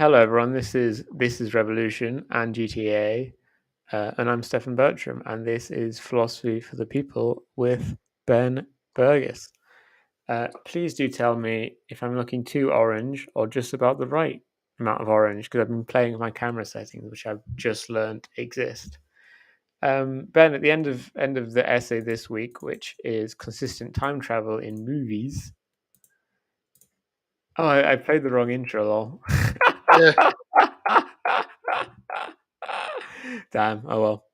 Hello, everyone. This is Revolution and GTA, and I'm Stefan Bertram, and this is Philosophy for the People with Ben Burgis. Please do tell me if I'm looking too orange or just about the right amount of orange, because I've been playing with my camera settings, which I've just learned exist. Ben, at the end of the essay this week, which is consistent time travel in movies. Oh, I played the wrong intro, lol. Yeah. Damn. Oh well.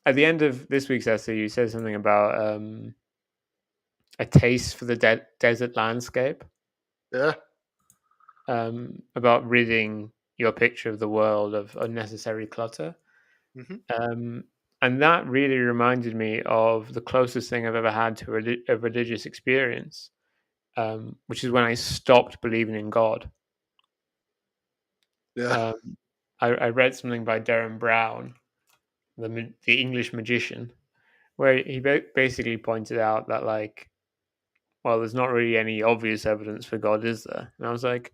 At the end of this week's essay, you said something about a taste for the desert landscape. Yeah. About ridding your picture of the world of unnecessary clutter. Mm-hmm. And that really reminded me of the closest thing I've ever had to a religious experience, which is when I stopped believing in God. Yeah. I read something by Derren Brown, the English magician, where he basically pointed out that, like, well, there's not really any obvious evidence for God, is there? And I was like,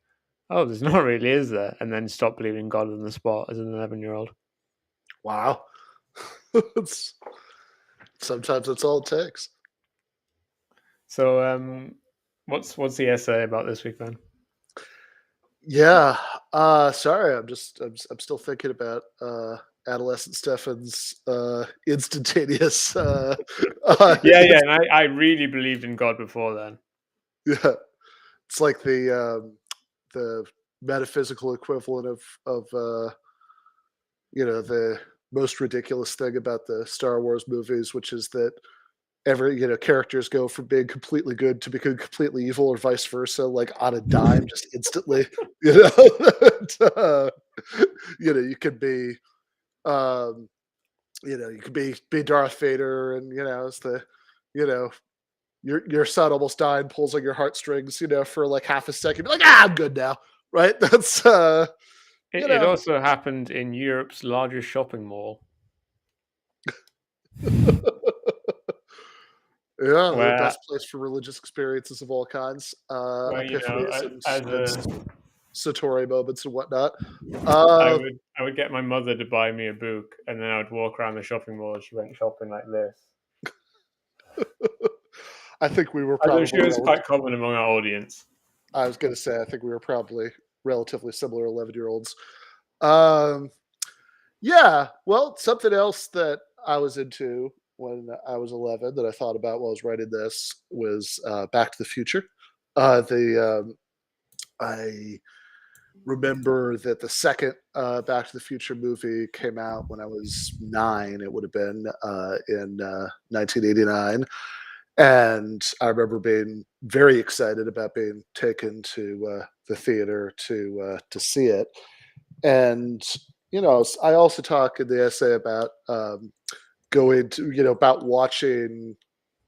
oh, there's not really, is there? And then stopped believing in God on the spot as an 11-year-old. Wow. Sometimes that's all it takes. So, what's the essay about this week, then? Yeah. Sorry, I'm still thinking about adolescent Stefan's instantaneous Yeah, and I really believed in God before then. yeah. It's like the metaphysical equivalent of the most ridiculous thing about the Star Wars movies, which is that characters go from being completely good to becoming completely evil, or vice versa, like on a dime, just instantly. And, you could be, you could be Darth Vader, and it's the, you know, your son almost died, pulls on your heartstrings, for like half a second, be like, I'm good now, right? That's It also happened in Europe's largest shopping mall. Yeah, the Where, best place for religious experiences of all kinds, epiphanies and Satori moments and whatnot. I would get my mother to buy me a book, and then I would walk around the shopping mall as she went shopping like this. I think we were I know probably. she was quite common among our audience. I was going to say, I think we were probably relatively similar 11-year-olds. Yeah, well, something else that I was into when I was 11 that I thought about while I was writing this was Back to the Future. I remember that the second Back to the Future movie came out when I was 9. It would have been in 1989. And I remember being very excited about being taken to the theater to see it. And I also talk in the essay about going to about watching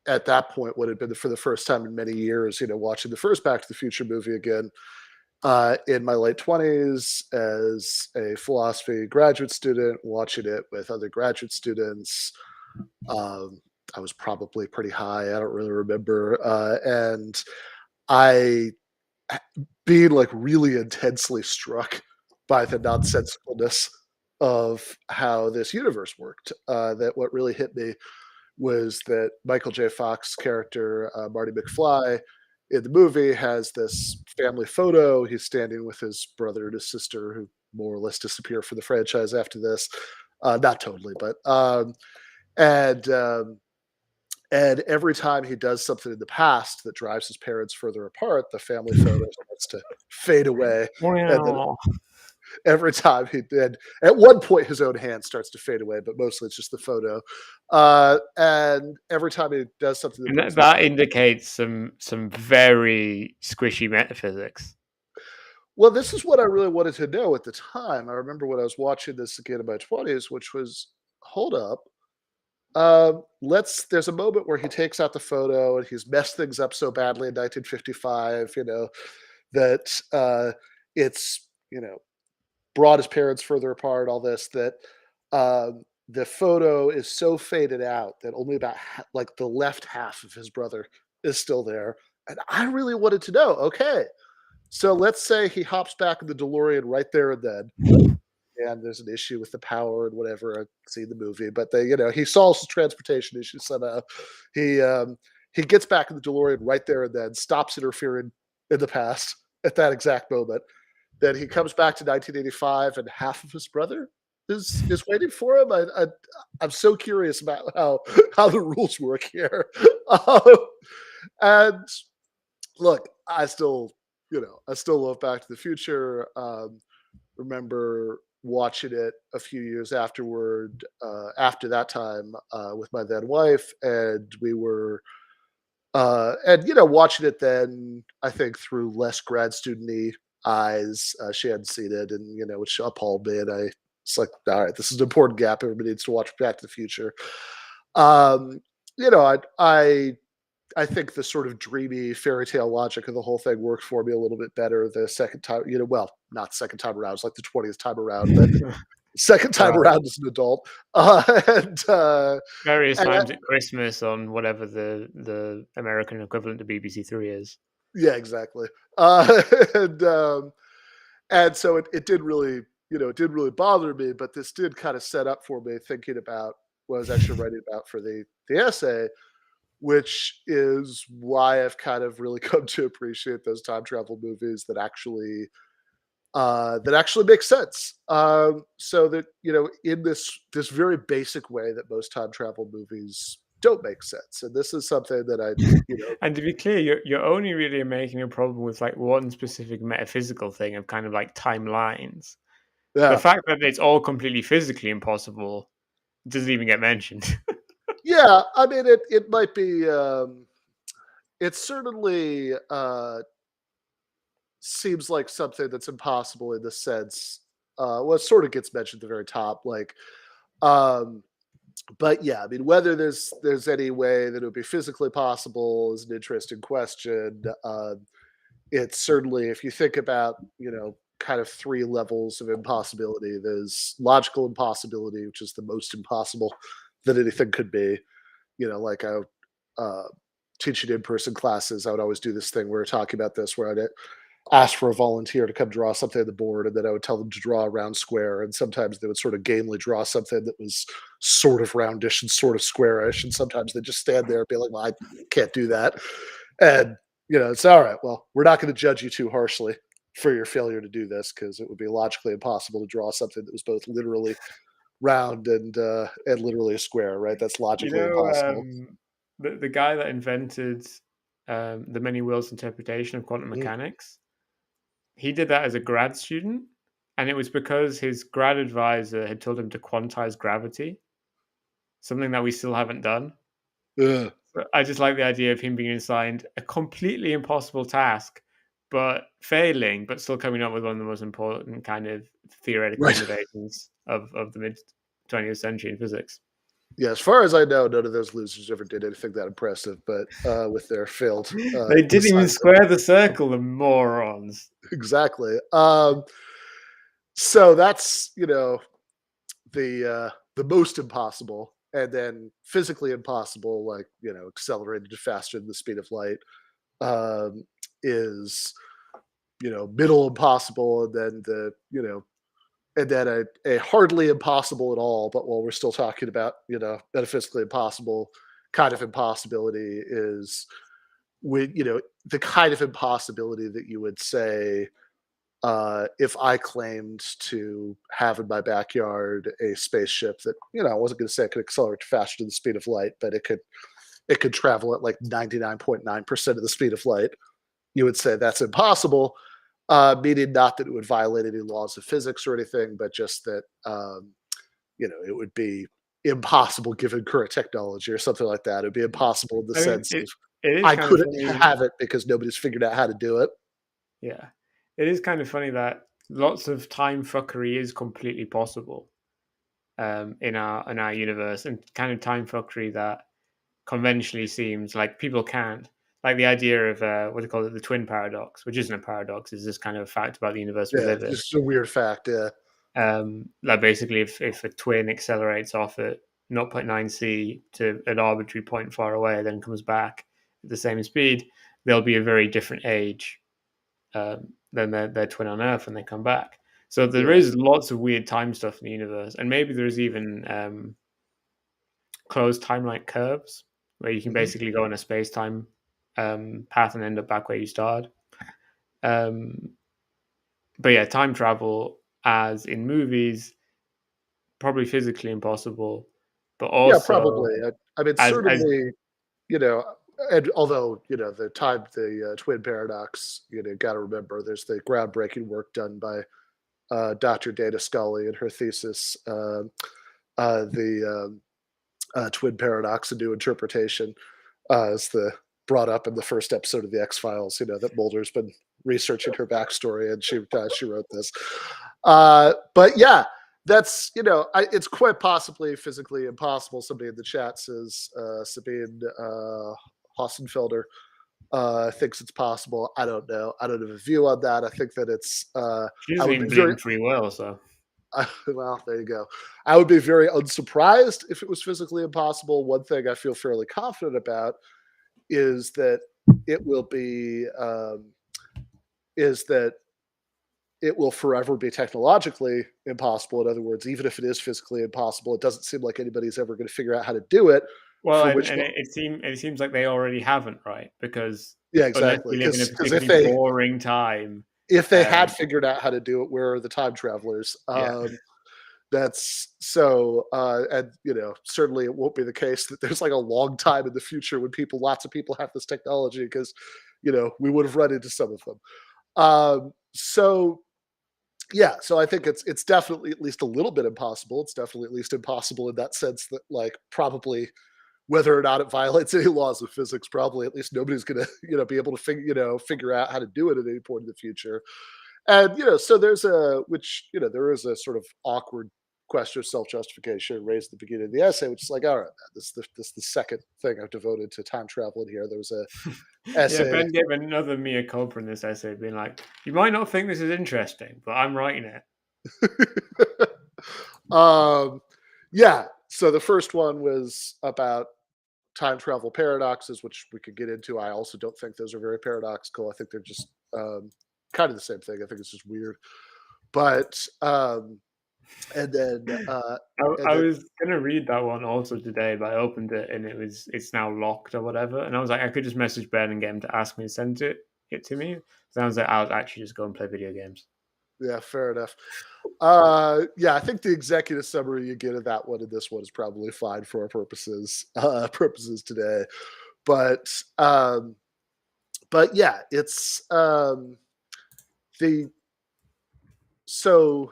at that point what had been for the first time in many years. Watching the first Back to the Future movie again in my late 20s as a philosophy graduate student, watching it with other graduate students. I was probably pretty high. I don't really remember. And I being like really intensely struck by the nonsensicalness of how this universe worked. That what really hit me was that Michael J. Fox's character, Marty McFly, in the movie has this family photo. He's standing with his brother and his sister, who more or less disappear from the franchise after this. Not totally, but and and every time he does something in the past that drives his parents further apart, the family photo starts to fade away. And then every time he did, at one point, his own hand starts to fade away, but mostly it's just the photo. And every time he does something that indicates some very squishy metaphysics. Well, this is what I really wanted to know at the time. I remember when I was watching this again in my 20s, which was, hold up. There's a moment where he takes out the photo and he's messed things up so badly in 1955, that it's, brought his parents further apart, all this, that the photo is so faded out that only about like the left half of his brother is still there. And I really wanted to know, okay, So let's say he hops back in the DeLorean right there and then, and there's an issue with the power and whatever. I've seen the movie, but he solves the transportation issue somehow. He he gets back in the DeLorean right there and then, stops interfering in the past at that exact moment. Then he comes back to 1985, and half of his brother is waiting for him. I'm so curious about how the rules work here. Um, and look, I still love Back to the Future. Remember watching it a few years after that time, with my then wife, and we were, watching it then, I think through less grad student-y eyes. She hadn't seen it, and which appalled me. And it's like, all right, this is an important gap. Everybody needs to watch Back to the Future. Um, you know, I think the sort of dreamy fairy tale logic of the whole thing worked for me a little bit better the second time. Well, not second time around. It's like the 20th time around, but second time Right. around as an adult. Various And times at Christmas on whatever the American equivalent to BBC Three is. yeah, exactly. Uh, and um, and so it did really, it did really bother me, but this did kind of set up for me thinking about what I was actually writing about for the essay, which is why I've kind of really come to appreciate those time travel movies that actually make sense. So that in this very basic way that most time travel movies don't make sense, and this is something that I, And to be clear, you're only really making a problem with like one specific metaphysical thing of kind of like timelines. The yeah, fact that it's all completely physically impossible doesn't even get mentioned. yeah. I mean, it might be. It certainly seems like something that's impossible in the sense. Well, it sort of gets mentioned at the very top, like. Um, but yeah, I mean, whether there's any way that it would be physically possible is an interesting question. It's certainly, if you think about, kind of three levels of impossibility. There's logical impossibility, which is the most impossible that anything could be. Like I teaching in-person classes, I would always do this thing where we're talking about this, where I'd ask for a volunteer to come draw something on the board, and then I would tell them to draw a round square. And sometimes they would sort of gamely draw something that was sort of roundish and sort of squarish. And sometimes they just stand there and be like, well, I can't do that. And, it's all right. Well, we're not going to judge you too harshly for your failure to do this, because it would be logically impossible to draw something that was both literally round and literally a square, right? That's You logically know, impossible. the guy that invented the many worlds interpretation of quantum Mm. mechanics, he did that as a grad student, and it was because his grad advisor had told him to quantize gravity, something that we still haven't done. Ugh. But I just like the idea of him being assigned a completely impossible task, but failing, but still coming up with one of the most important kind of theoretical Right. innovations of the mid 20th century in physics. Yeah, as far as I know, none of those losers ever did anything that impressive, but with their failed They didn't even assignment. square the circle, the morons. Exactly. So that's, the most impossible, and then physically impossible, like, accelerated faster than the speed of light, um, is, middle impossible, and then a hardly impossible at all. But while we're still talking about, metaphysically impossible kind of impossibility, is with, the kind of impossibility that you would say, if I claimed to have in my backyard a spaceship that, I wasn't going to say it could accelerate faster than the speed of light, but it could travel at like 99.9% of the speed of light, you would say that's impossible. Meaning not that it would violate any laws of physics or anything, but just that, it would be impossible given current technology or something like that. It would be impossible in the I mean, sense of it is I kind of couldn't funny. have it because nobody's figured out how to do it. Yeah, it is kind of funny that lots of time fuckery is completely possible in our universe, and kind of time fuckery that conventionally seems like people can't. Like the idea of what do you call it, the twin paradox, which isn't a paradox, is this kind of fact about the universe we Yeah, live in. just a weird fact. Yeah. Like basically, if a twin accelerates off at 0.9 c to an arbitrary point far away, then comes back at the same speed, they'll be a very different age then they're twin on Earth and they come back. So there is lots of weird time stuff in the universe, and maybe there's even closed timeline curves where you can basically go on a space time path and end up back where you started. But yeah, time travel, as in movies, probably physically impossible, but Yeah, also probably. I mean, as certainly, you know, and although, the twin paradox, got to remember there's the groundbreaking work done by Dr. Dana Scully in her thesis, the twin paradox, a new interpretation, is the brought up in the first episode of the X Files. That Mulder's been researching her backstory, and she wrote this. But yeah, that's it's quite possibly physically impossible. Somebody in the chat says Sabine Hossenfelder thinks it's possible. I don't know. I don't have a view on that. I think that it's. she I doesn't would be even believe very in free will, so well, there you go. I would be very unsurprised if it was physically impossible. One thing I feel fairly confident about is that it will be is that it will forever be technologically impossible. In other words, even if it is physically impossible, it doesn't seem like anybody's ever going to figure out how to do it. well, For and, which, and it seems like they already haven't, right? Because yeah, unless exactly. we live in a Because particularly boring time, if they had um, figured out how to do it, where are the time travelers? yeah, That's so, and certainly it won't be the case that there's like a long time in the future when lots of people have this technology, because we would have run into some of them. So yeah, so I think it's definitely at least a little bit impossible. It's definitely at least impossible in that sense that, like, probably whether or not it violates any laws of physics, probably at least nobody's gonna be able to figure out how to do it at any point in the future. And so there is a sort of awkward question of self-justification raised at the beginning of the essay, which is like, all right, man, this is the second thing I've devoted to time travel in here. There was a yeah. essay. Ben gave another mea culpa in this essay, being like, "You might not think this is interesting, but I'm writing it." um, yeah. So the first one was about time travel paradoxes, which we could get into. I also don't think those are very paradoxical. I think they're just kind of the same thing. I think it's just weird. But and then I was gonna read that one also today, but I opened it and it's now locked or whatever. And I was like, I could just message Ben and get him to ask me to send it to me. So I was like, I'll actually just go and play video games. yeah, fair enough. Yeah, I think the executive summary you get of that one and this one is probably fine for our purposes today. But yeah, it's the so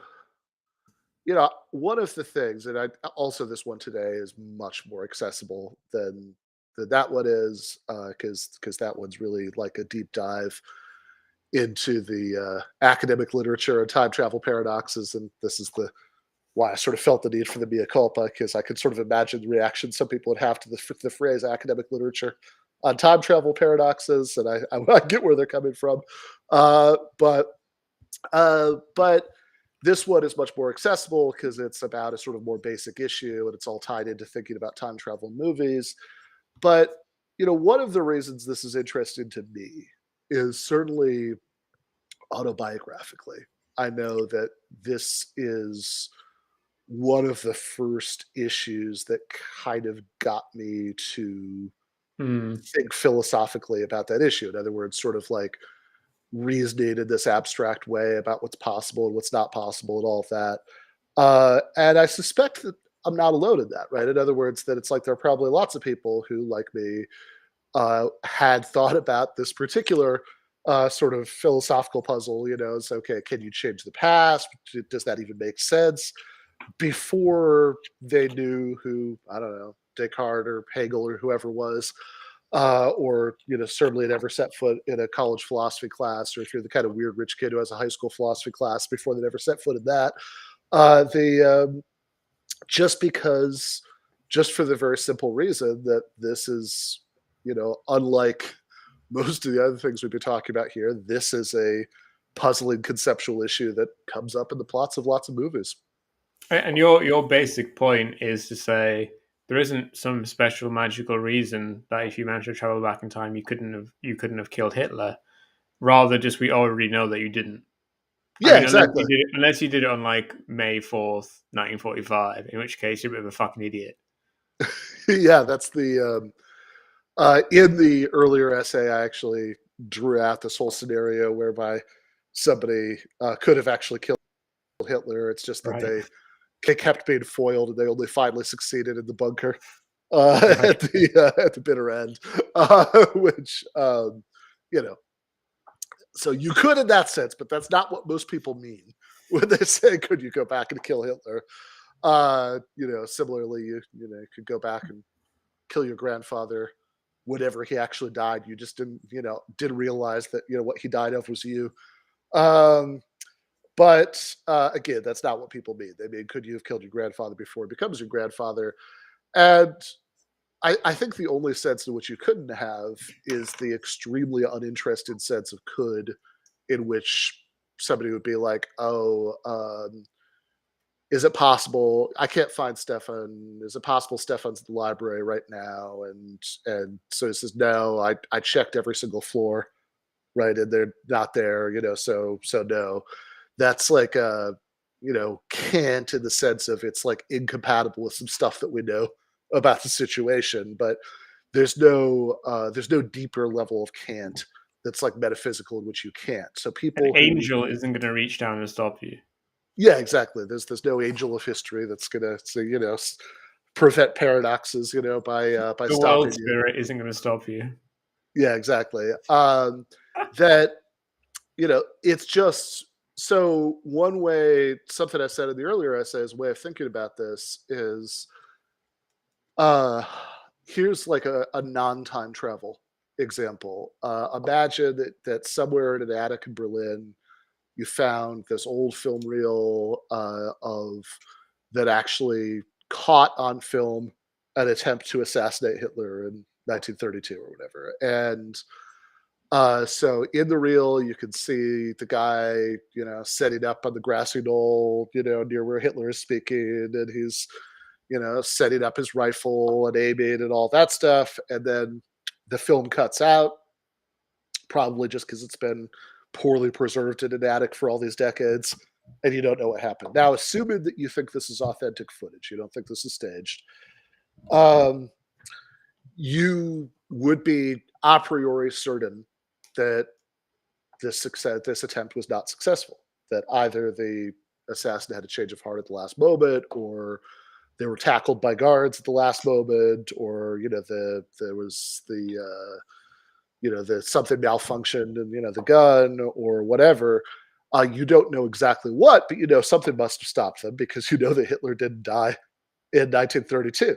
one of the things, and I also, this one today is much more accessible than that one is, because that one's really like a deep dive into the academic literature and time travel paradoxes, and this is the why I sort of felt the need for the mea culpa, because I could sort of imagine the reaction some people would have to the phrase academic literature on time travel paradoxes, and I get where they're coming from, but but this one is much more accessible because it's about a sort of more basic issue, and it's all tied into thinking about time travel movies. But one of the reasons this is interesting to me is certainly autobiographically. I know that this is one of the first issues that kind of got me to Hmm. think philosophically about that issue. In other words, sort of like reasoning in this abstract way about what's possible and what's not possible and all of that. And I suspect that I'm not alone in that, right? In other words, that it's like there are probably lots of people who, like me, had thought about this particular sort of philosophical puzzle. It's okay. Can you change the past? Does that even make sense? Before they knew who, I don't know, Descartes or Hegel or whoever was, or certainly had ever set foot in a college philosophy class, or if you're the kind of weird rich kid who has a high school philosophy class before they ever set foot in that, they just because, just for the very simple reason that this is, unlike most of the other things we've been talking about here, this is a puzzling conceptual issue that comes up in the plots of lots of movies. And your basic point is to say there isn't some special magical reason that if you managed to travel back in time, you couldn't have killed Hitler. rather just we already know that you didn't. I Yeah, mean, exactly. unless you did it on like May 4th, 1945, in which case you're a bit of a fucking idiot. Yeah, that's the in the earlier essay, I actually drew out this whole scenario whereby somebody could have actually killed Hitler. It's just that Right. they kept being foiled, and they only finally succeeded in the bunker Right. at the bitter end, which you know. So you could in that sense, but that's not what most people mean when they say, "Could you go back and kill Hitler?" Similarly, you could go back and kill your grandfather whenever he actually died. You just didn't realize that what he died of was you. Um, but again, that's not what people mean. They mean, could you have killed your grandfather before he becomes your grandfather? And I think the only sense in which you couldn't have is the extremely uninterested sense of could, in which somebody would be like, oh, is it possible? I can't find Stefan. Is it possible Stefan's in the library right now? And so he says, no, I checked every single floor, right, and they're not there. So no. That's like can't, in the sense of it's like incompatible with some stuff that we know about the situation, but there's no deeper level of can't that's like metaphysical in which you can't. So An people who angel isn't going to reach down and stop you. yeah, exactly. There's no angel of history that's gonna say, prevent paradoxes, by The world stopping you. spirit isn't going to stop you. Yeah, exactly. That it's just so one way. Something I said in the earlier essay, way of thinking about this is, uh, here's like a non-time travel example. Imagine that somewhere in an attic in Berlin, you found this old film reel of that actually caught on film an attempt to assassinate Hitler in 1932 or whatever. And so in the reel, you can see the guy, setting up on the grassy knoll, near where Hitler is speaking, and he's, setting up his rifle and aiming and all that stuff. And then the film cuts out, probably just because it's been poorly preserved in an attic for all these decades, and you don't know what happened. Now, assuming that you think this is authentic footage, you don't think this is staged, um, you would be a priori certain that this attempt was not successful. That either the assassin had a change of heart at the last moment, or they were tackled by guards at the last moment, or there was the something malfunctioned and the gun or whatever. You don't know exactly what, but something must have stopped them, because that Hitler didn't die in 1932.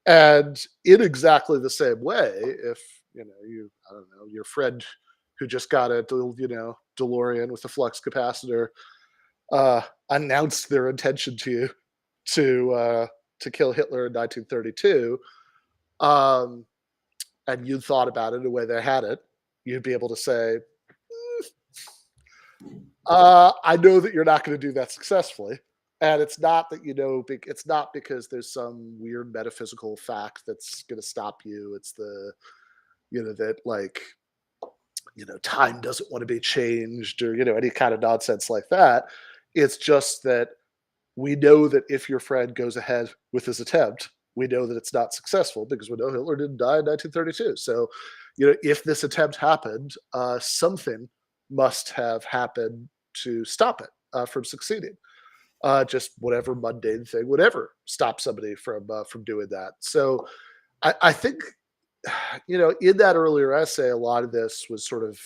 And in exactly the same way, if I don't know, your friend who just got a DeLorean with a flux capacitor announced their intention to you to kill Hitler in 1932, um, and you thought about it in the way they had it, you'd be able to say, I know that you're not going to do that successfully. And it's not that it's not because there's some weird metaphysical fact that's going to stop you. It's that like, time doesn't want to be changed, or, any kind of nonsense like that. It's just that we know that if your friend goes ahead with his attempt, we know that it's not successful, because we know Hitler didn't die in 1932. So, if this attempt happened, something must have happened to stop it from succeeding. Just whatever mundane thing would ever stop somebody from doing that. So, I think, in that earlier essay, a lot of this was sort of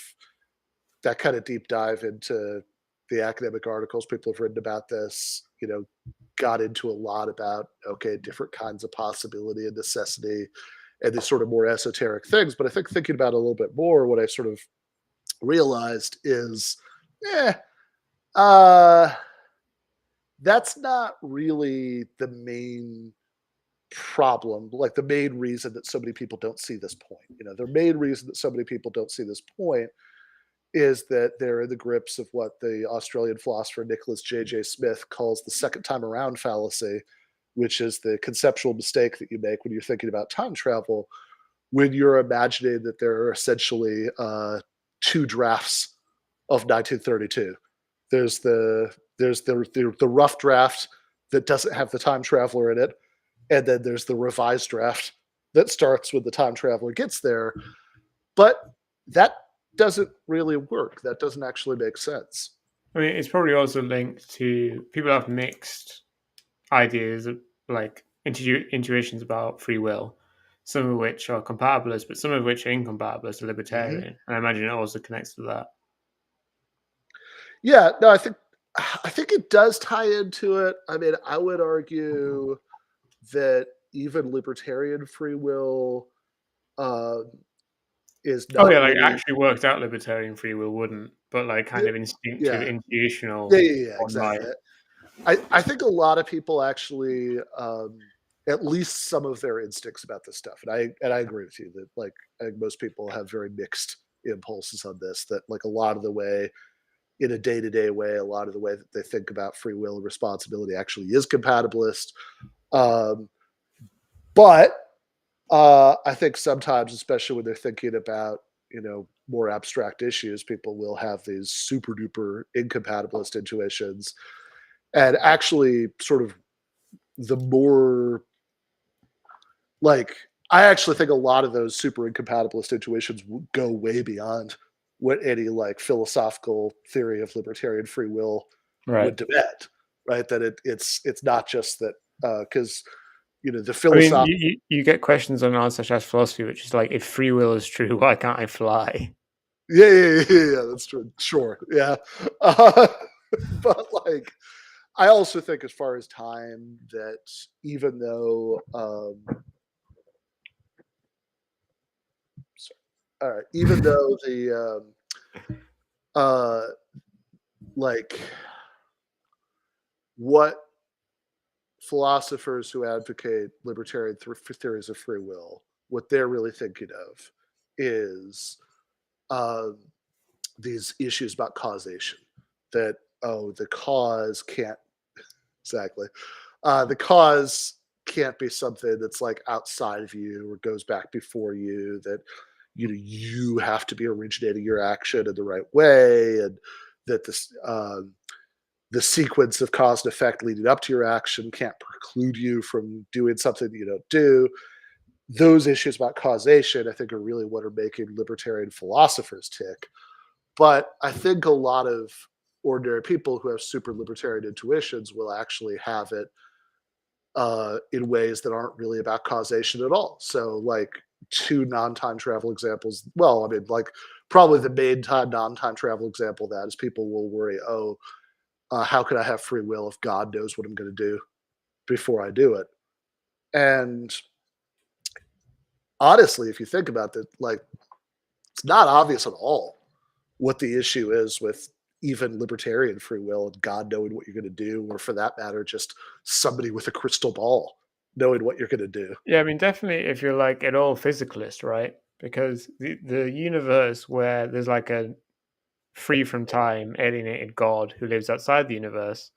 that kind of deep dive into the academic articles people have written about this, got into a lot about, okay, different kinds of possibility and necessity and these sort of more esoteric things. But I think thinking about it a little bit more, what I sort of realized is, eh, uh, that's not really the main problem, like the main reason that so many people don't see this point. The main reason that so many people don't see this point is that they're in the grips of what the Australian philosopher Nicholas J.J. Smith calls the second time around fallacy, which is the conceptual mistake that you make when you're thinking about time travel, when you're imagining that there are essentially two drafts of 1932. There's the rough draft that doesn't have the time traveler in it, and then there's the revised draft that starts when the time traveler gets there. But that doesn't really work. That doesn't actually make sense. I mean, it's probably also linked to people have mixed ideas, like intuitions about free will, some of which are compatibilist, but some of which are incompatibilist to Mm-hmm. libertarian. And I imagine it also connects to that. Yeah, no, I think it does tie into it. I mean, I would argue that even libertarian free will uh, is Oh yeah, not like really. actually worked out libertarian free will wouldn't, but like kind Yeah, of instinctive, yeah, yeah, intuitional yeah, yeah, one might. exactly. I think a lot of people actually, at least some of their instincts about this stuff, and I agree with you that like I think most people have very mixed impulses on this. That like a lot of the way in a day to day way, a lot of the way that they think about free will and responsibility actually is compatibilist. Um, but I think sometimes, especially when they're thinking about more abstract issues, people will have these super duper incompatibilist intuitions, and actually, sort of the more like I actually think a lot of those super incompatibilist intuitions go way beyond what any like philosophical theory of libertarian free will Right. would demand, right? That it's not just that because the I mean, philosoph you get questions on art such as philosophy, which is like, if free will is true, why can't I fly? yeah, that's true, sure, yeah, uh, but like I also think as far as time that even though sorry, all right, even though the uh like what philosophers who advocate libertarian theories of free will, what they're really thinking of is um, these issues about causation. That the cause can't exactly the cause can't be something that's like outside of you or goes back before you. That you have to be originating your action in the right way, and that the sequence of cause and effect leading up to your action can't preclude you from doing something that you don't do. Those issues about causation, I think, are really what are making libertarian philosophers tick. But I think a lot of ordinary people who have super libertarian intuitions will actually have it in ways that aren't really about causation at all. So, like, two non-time travel examples. Well, I mean, like, probably the main non-time travel example of that is people will worry, how could I have free will if God knows what I'm going to do before I do it? And honestly, if you think about it, like it's not obvious at all what the issue is with even libertarian free will and God knowing what you're going to do, or for that matter, just somebody with a crystal ball knowing what you're going to do. Yeah, I mean, definitely if you're like at all physicalist, right? Because the universe where there's like a free from time, alienated God who lives outside the universe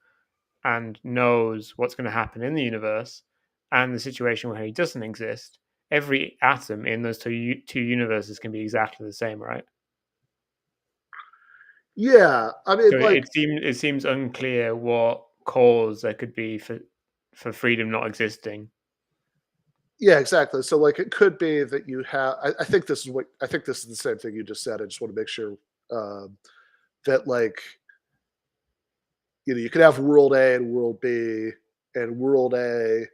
and knows what's going to happen in the universe, and the situation where he doesn't exist, every atom in those two universes can be exactly the same, right? Yeah, I mean, So like, it seems unclear what cause there could be for freedom not existing. yeah, exactly. So, like, it could be that you have. I think this is the same thing you just said. I just want to make sure um, that, like, you could have world A and world B, and world A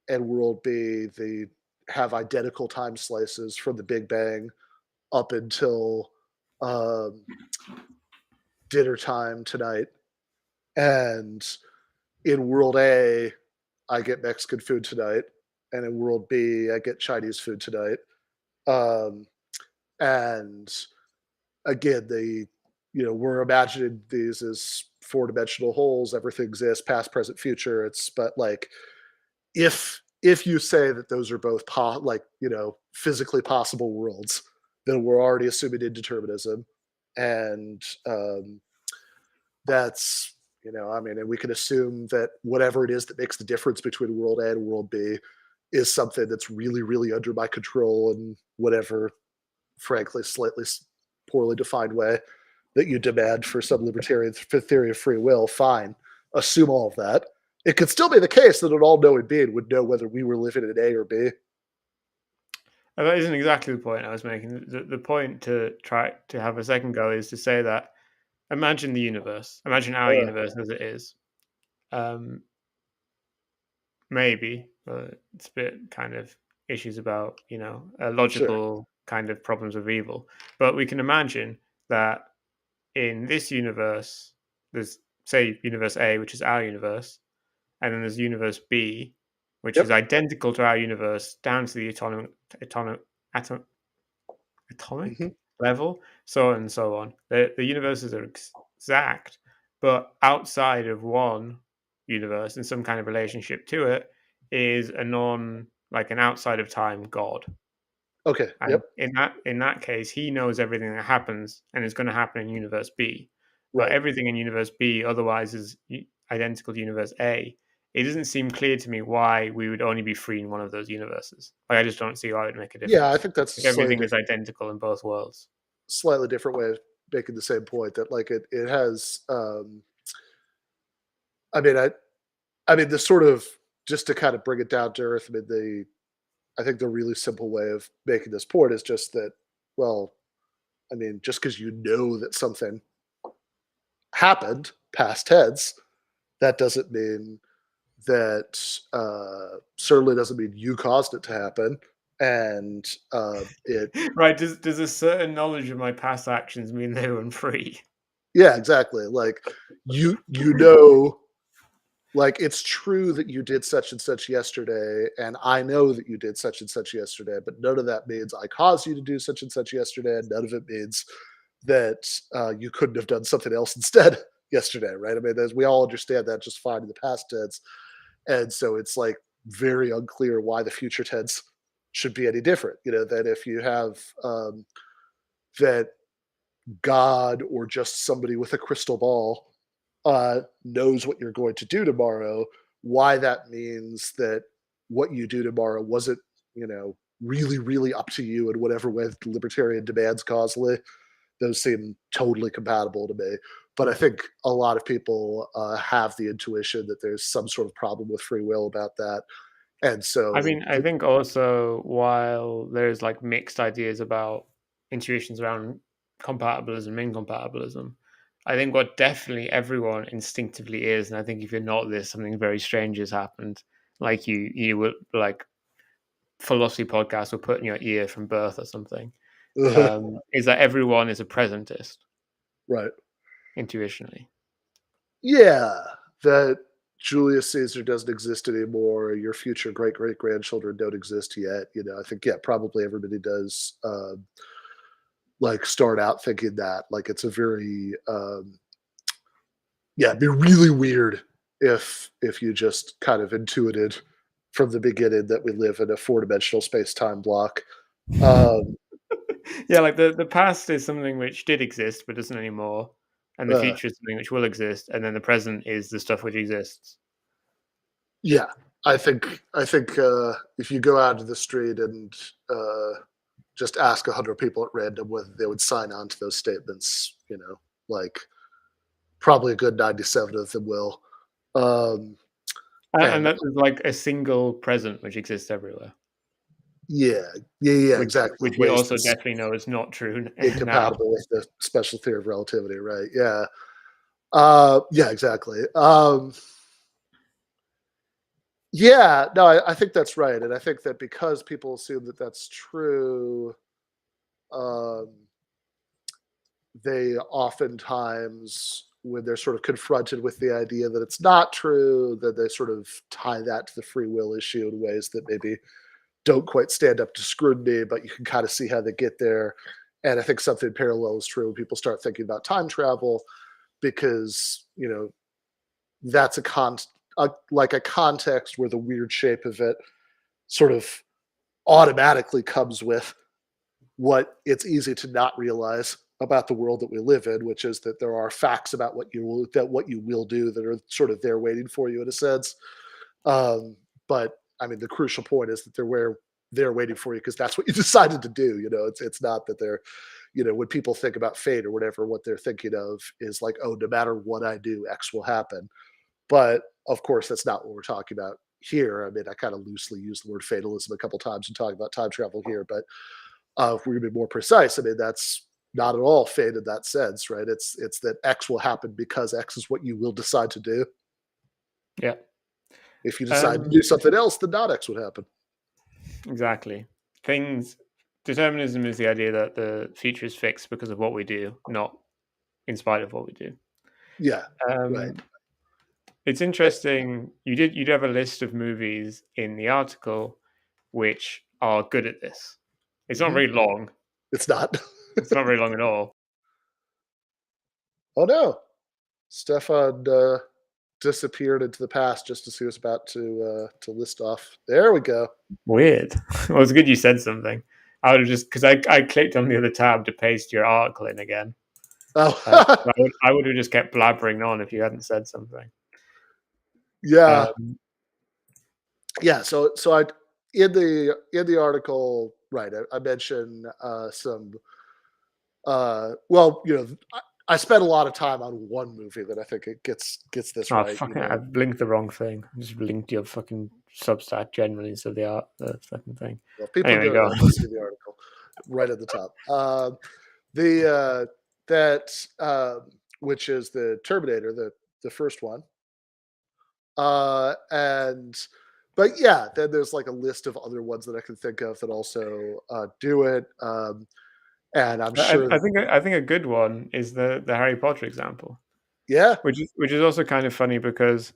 and world B, they have identical time slices from the Big Bang up until um, dinner time tonight. And in world A, I get Mexican food tonight, and in world B, I get Chinese food tonight. Um, and again, we're imagining these as four-dimensional holes. Everything exists, past, present, future. It's but like if you say that those are both physically possible worlds, then we're already assuming indeterminism, and that's I mean, and we can assume that whatever it is that makes the difference between world A and world B is something that's really, really under my control in whatever, frankly, slightly poorly defined way. that you demand for some libertarian theory of free will, fine, assume all of that. It could still be the case that an all-knowing being would know whether we were living in A or B. That isn't exactly the point I was making. The point to try to have a second go is to say that imagine the universe, imagine our universe as it is. Maybe, but it's a bit kind of issues about, logical kind of problems of evil. But we can imagine that in this universe, there's, say, universe A, which is our universe, and then there's universe B, which is Yep. identical to our universe down to the atomic Mm-hmm. level, so on and so on. The universes are exact, but outside of one universe, in some kind of relationship to it, is like an outside of time God. Okay. And Yep. in that case, he knows everything that happens and is going to happen in universe B. But Right. everything in universe B otherwise is identical to universe A. It doesn't seem clear to me why we would only be free in one of those universes. Like, I just don't see why it would make a Yeah, I difference. think that's a If everything is identical in both worlds. slightly different way of making the same point. That like it has. I mean, I mean, the sort of just to kind of bring it down to earth. I mean, I think the really simple way of making this point is just that. Well, I mean, just because you know that something happened, past tense, that doesn't mean that certainly doesn't mean you caused it to happen. And it, Right? Does a certain knowledge of my past actions mean they were unfree? yeah, exactly. Like you know, like it's true that you did such and such yesterday, and I know that you did such and such yesterday, but none of that means I caused you to do such and such yesterday, and none of it means that you couldn't have done something else instead yesterday, right? I mean, we all understand that just fine in the past tense. And so it's like very unclear why the future tense should be any different. You know, that if you have that God or just somebody with a crystal ball knows what you're going to do tomorrow, why that means that what you do tomorrow wasn't, really, really up to you in whatever way the libertarian demands causally. Those seem totally compatible to me. But I think a lot of people have the intuition that there's some sort of problem with free will about that. And I so, mean, I think also while there's like mixed ideas about intuitions around compatibilism, incompatibilism, I think what definitely everyone instinctively is, and I think if you're not this, something very strange has happened. Like you would like philosophy podcast will put in your ear from birth or something. Is that everyone is a presentist right. intuitionally. Yeah, that Julius Caesar doesn't exist anymore. Your future great great grandchildren don't exist yet. I think, yeah, probably everybody does like start out thinking that. Like it's a very, yeah, it'd be really weird if you just kind of intuited from the beginning that we live in a four-dimensional space-time block. Um, Yeah, like the past is something which did exist but doesn't anymore, and the uh, future is something which will exist, and then the present is the stuff which exists. yeah, I think if you go out to the street and just ask 100 people at random whether they would sign on to those statements, like probably a good 97 of them will. Um, And and that is like a single present which exists everywhere, yeah, yeah, which exactly. which we Ways also that's definitely know is not true now. incompatible with the special theory of relativity, right? Yeah. Yeah, exactly. Yeah, no, I think that's right. And I think that because people assume that that's true, um, they oftentimes, when they're sort of confronted with the idea that it's not true, that they sort of tie that to the free will issue in ways that maybe don't quite stand up to scrutiny, but you can kind of see how they get there. And I think something parallel is true when people start thinking about time travel, because that's like a context where the weird shape of it sort of automatically comes with what it's easy to not realize about the world that we live in, which is that there are facts about what you will do that are sort of there waiting for you in a sense. But I mean, the crucial point is that they're waiting for you because that's what you decided to do. It's not that they're when people think about fate or whatever, what they're thinking of is like, oh, no matter what I do, X will happen. But of course, that's not what we're talking about here. I mean, I kind of loosely use the word fatalism a couple times in talking about time travel here, but if we're going to be more precise, I mean, that's not at all fate in that sense, right? It's that X will happen because X is what you will decide to do. Yeah. If you decide to do Um, something else, then not X would happen. exactly. Determinism is the idea that the future is fixed because of what we do, not in spite of what we do. Yeah, right. Um, it's interesting. You'd have a list of movies in the article which are good at this. It's not Mhm. very long. It's not. It's not very long at all. Oh no, Stefan disappeared into the past just as he was about to list off. There we go. Weird. Well, it's good you said something. I would have just because I clicked on the other tab to paste your article in again. Oh, I would have just kept blabbering on if you hadn't said something. yeah, Um, yeah. So I in the article, right? I mentioned some. Well, I spent a lot of time on one movie that I think it gets this oh right. fucking! I've linked the wrong thing. I just linked your fucking Substack generally instead of the fucking thing. Well, people Anyway, go go there, on. they'll see the article right at the top. The that which is the Terminator, the first one, and but yeah, then there's like a list of other ones that I can think of that also do it, and I'm sure, I think a good one is the Harry Potter example, yeah, which is also kind of funny because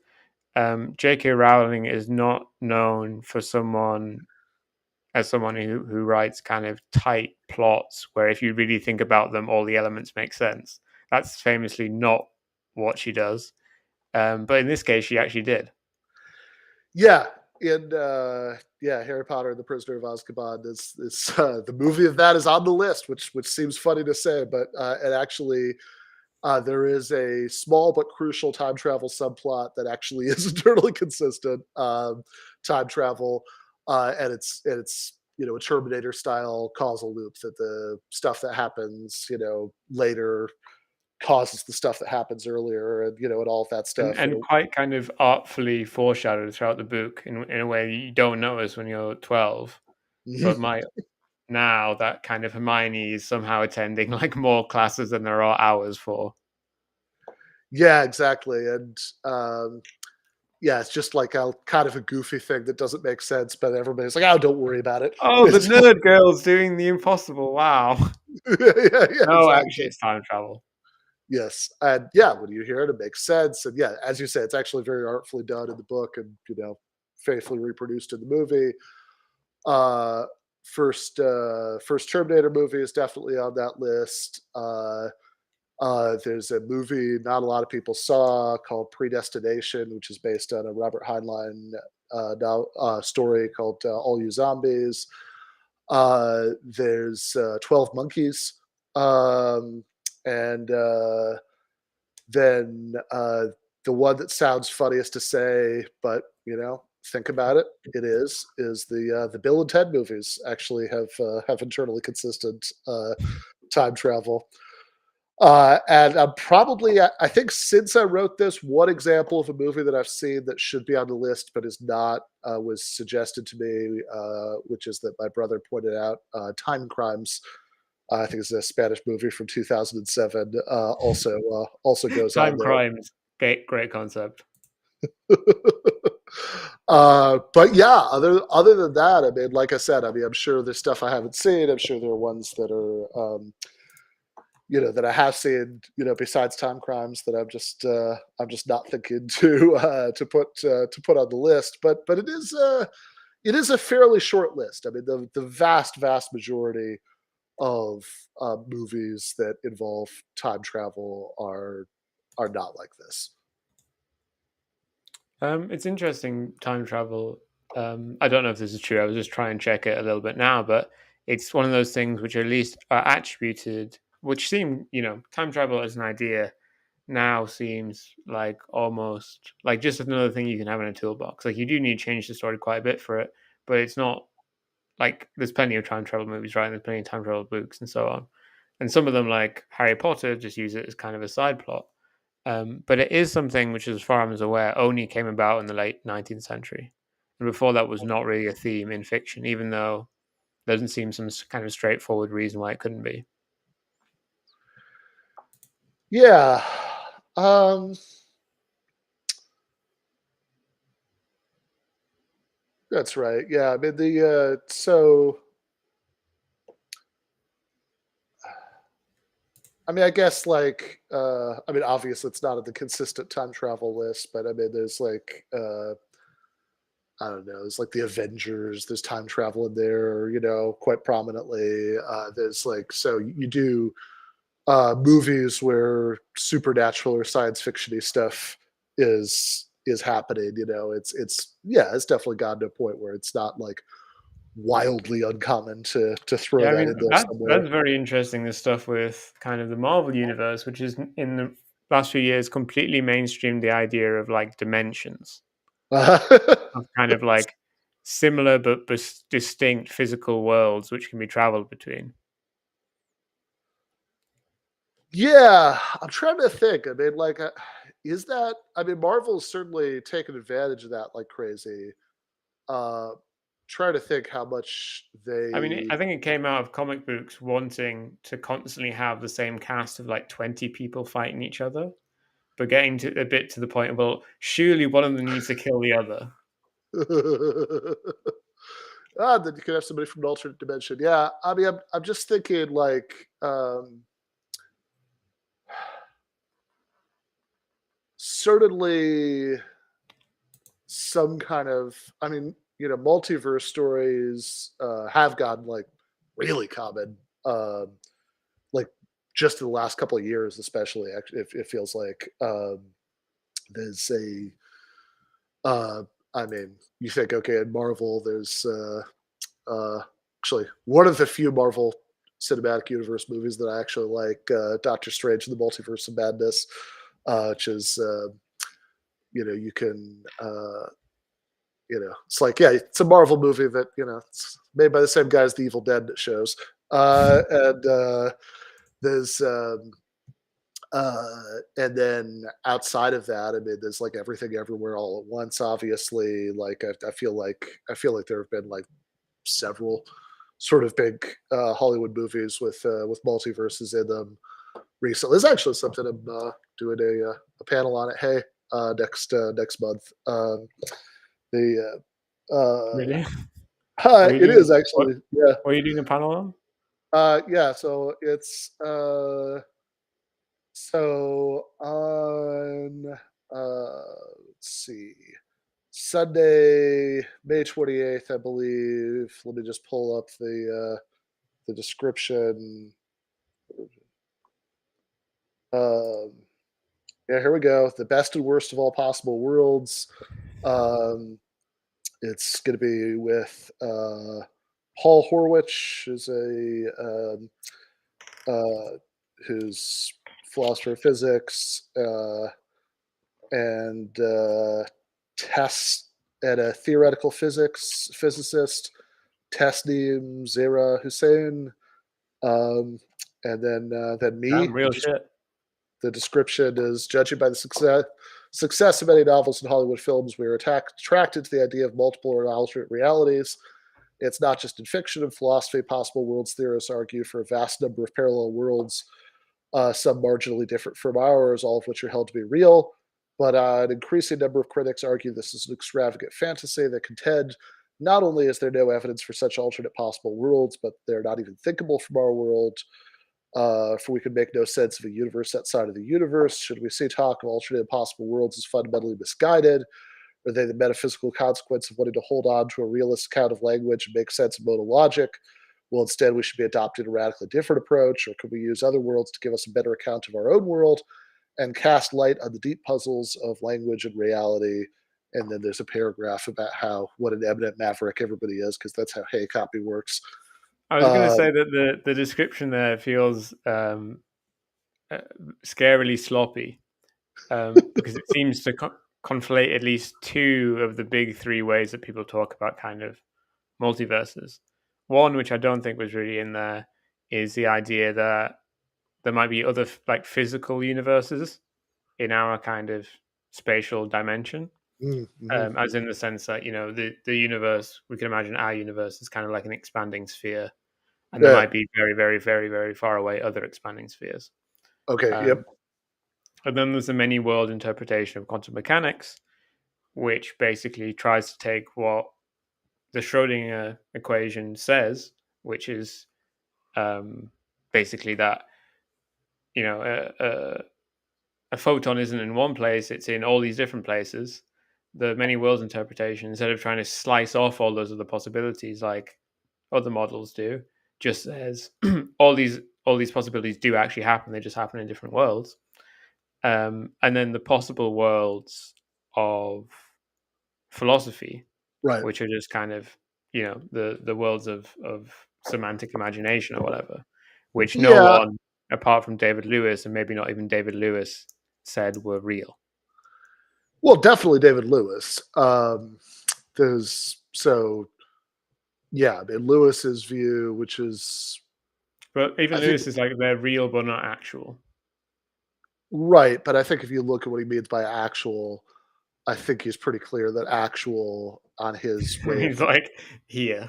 J.K. Rowling is not known for someone who writes kind of tight plots where if you really think about them, all the elements make sense. That's famously not what she does. But in this case, she actually did. yeah. In Harry Potter and the Prisoner of Azkaban is the movie of that is on the list, which seems funny to say, but it actually there is a small but crucial time travel subplot that actually is internally consistent time travel, and it's a Terminator style causal loop that the stuff that happens later causes the stuff that happens earlier, and all of that and stuff. and quite kind of artfully foreshadowed throughout the book in a way you don't notice when you're 12, but might now that kind of Hermione is somehow attending like more classes than there are hours for. Yeah, exactly, and yeah, it's just like a kind of a goofy thing that doesn't make sense, but everybody's like, "Oh, don't worry about it." Oh, the It's nerd girl's doing the impossible. Wow. yeah, No, actually, exactly. it's time travel. Yes, and yeah, when you hear it, it makes sense, and yeah, as you say, it's actually very artfully done in the book, and faithfully reproduced in the movie. Uh, first Terminator movie is definitely on that list. There's a movie not a lot of people saw called Predestination, which is based on a Robert Heinlein story called All You Zombies. There's 12 Monkeys. And then the one that sounds funniest to say, but think about it, is the Bill and Ted movies actually have internally consistent time travel. And I'm probably, I think since I wrote this, one example of a movie that I've seen that should be on the list but is not was suggested to me, which is that my brother pointed out, Time Crimes. I think it's a Spanish movie from 2007. Also goes on Time there. crimes. Great concept. But yeah, other than that, I mean, like I said, I mean, I'm sure there's stuff I haven't seen. I'm sure there are ones that are that I have seen, besides Time Crimes that I'm just not thinking to put on the list. But it is a fairly short list. I mean, the vast majority of movies that involve time travel are not like this. It's interesting time travel. I don't know if this is true. I was just trying to check it a little bit now, but it's one of those things which at least are attributed, which seem, time travel as an idea now seems like almost like just another thing you can have in a toolbox. Like you do need to change the story quite a bit for it, but it's not like there's plenty of time travel movies, right? And there's plenty of time travel books and so on. And some of them, like Harry Potter, just use it as kind of a side plot. But it is something which, as far as I'm aware, only came about in the late 19th century. And before that was not really a theme in fiction, even though there doesn't seem some kind of straightforward reason why it couldn't be. Yeah. That's right. Yeah. I mean, I guess obviously it's not on the consistent time travel list, but I mean, there's like, I don't know, there's like the Avengers, there's time travel in there, quite prominently. There's like, so you do movies where supernatural or science fictiony stuff is happening. It's definitely gotten to a point where it's not like wildly uncommon to throw Yeah, I that mean in there that's somewhere. very interesting. The stuff with kind of the Marvel universe, which is in the last few years completely mainstreamed the idea of like dimensions, of kind of like similar but distinct physical worlds which can be traveled between. Yeah, I'm trying to think. I mean, like, is that? I mean, Marvel's certainly taken advantage of that like crazy. Uh, Trying to think how much I mean, they. I think it came out of comic books wanting to constantly have the same cast of like 20 people fighting each other, but getting to a bit to the point of, well, surely one of them needs to kill the other. Then you could have somebody from an alternate dimension. Yeah, I mean, I'm just thinking like, certainly some kind of. I mean, multiverse stories have gotten like really common. Like just in the last couple of years, especially. Actually, it feels like there's a. I mean, you think okay, in Marvel, there's actually one of the few Marvel cinematic universe movies that I actually like, Doctor Strange and the Multiverse of Madness, which is you can it's like, yeah, it's a Marvel movie that it's made by the same guy as the Evil Dead that shows, and there's and then outside of that, I mean, there's like Everything Everywhere All at Once. Obviously, like I feel like there have been like several sort of big Hollywood movies with multiverses in them recently. There's actually something I'm doing a panel on it. Hey, next month. The Really? What are you It doing? is actually, yeah. What are you doing a panel on? Yeah, so it's so on let's see. Sunday, May 28th, I believe. Let me just pull up the description. Um, yeah, here we go. The best and worst of all possible worlds. Um, it's going to be with Paul Horwich, uh, who's philosopher of physics, and and a theoretical physics physicist, Tasneem Zera Hussein, um, and then me. Damn, real shit. The description is judging by the success of many novels and Hollywood films, we are attracted to the idea of multiple or alternate realities. It's not just in fiction and philosophy. Possible worlds theorists argue for a vast number of parallel worlds, some marginally different from ours, all of which are held to be real. But an increasing number of critics argue this is an extravagant fantasy that contend not only is there no evidence for such alternate possible worlds, but they're not even thinkable from our world. For we could make no sense of a universe outside of the universe. Should we see talk of alternate possible worlds as fundamentally misguided? Are they the metaphysical consequence of wanting to hold on to a realist account of language and make sense of modal logic? Well, instead, we should be adopting a radically different approach, or could we use other worlds to give us a better account of our own world and cast light on the deep puzzles of language and reality? And then there's a paragraph about what an eminent maverick everybody is, because that's how Hey Copy works. I was going to say that the description there feels scarily sloppy, because it seems to conflate at least two of the big three ways that people talk about kind of multiverses. One, which I don't think was really in there, is the idea that there might be other like physical universes in our kind of spatial dimension. Mm-hmm. As in the sense that, you know, the universe, we can imagine our universe is kind of like an expanding sphere, and there Yeah. might be very, very, very, very far away other expanding spheres. Okay. Yep. And then there's the many world interpretation of quantum mechanics, which basically tries to take what the Schrodinger equation says, which is basically that, you know, a photon isn't in one place, it's in all these different places. The many worlds interpretation, instead of trying to slice off all those other possibilities like other models do, just says all these possibilities do actually happen, they just happen in different worlds. And then the possible worlds of philosophy, Right. which are just kind of, you know, the worlds of semantic imagination or whatever, which no Yeah. one apart from David Lewis, and maybe not even David Lewis, said were real. Well, definitely David Lewis. There's so yeah, in Lewis's view, which is But even I think Lewis is like they're real but not actual. right, but I think if you look at what he means by actual, I think he's pretty clear that actual on his way of He's like here.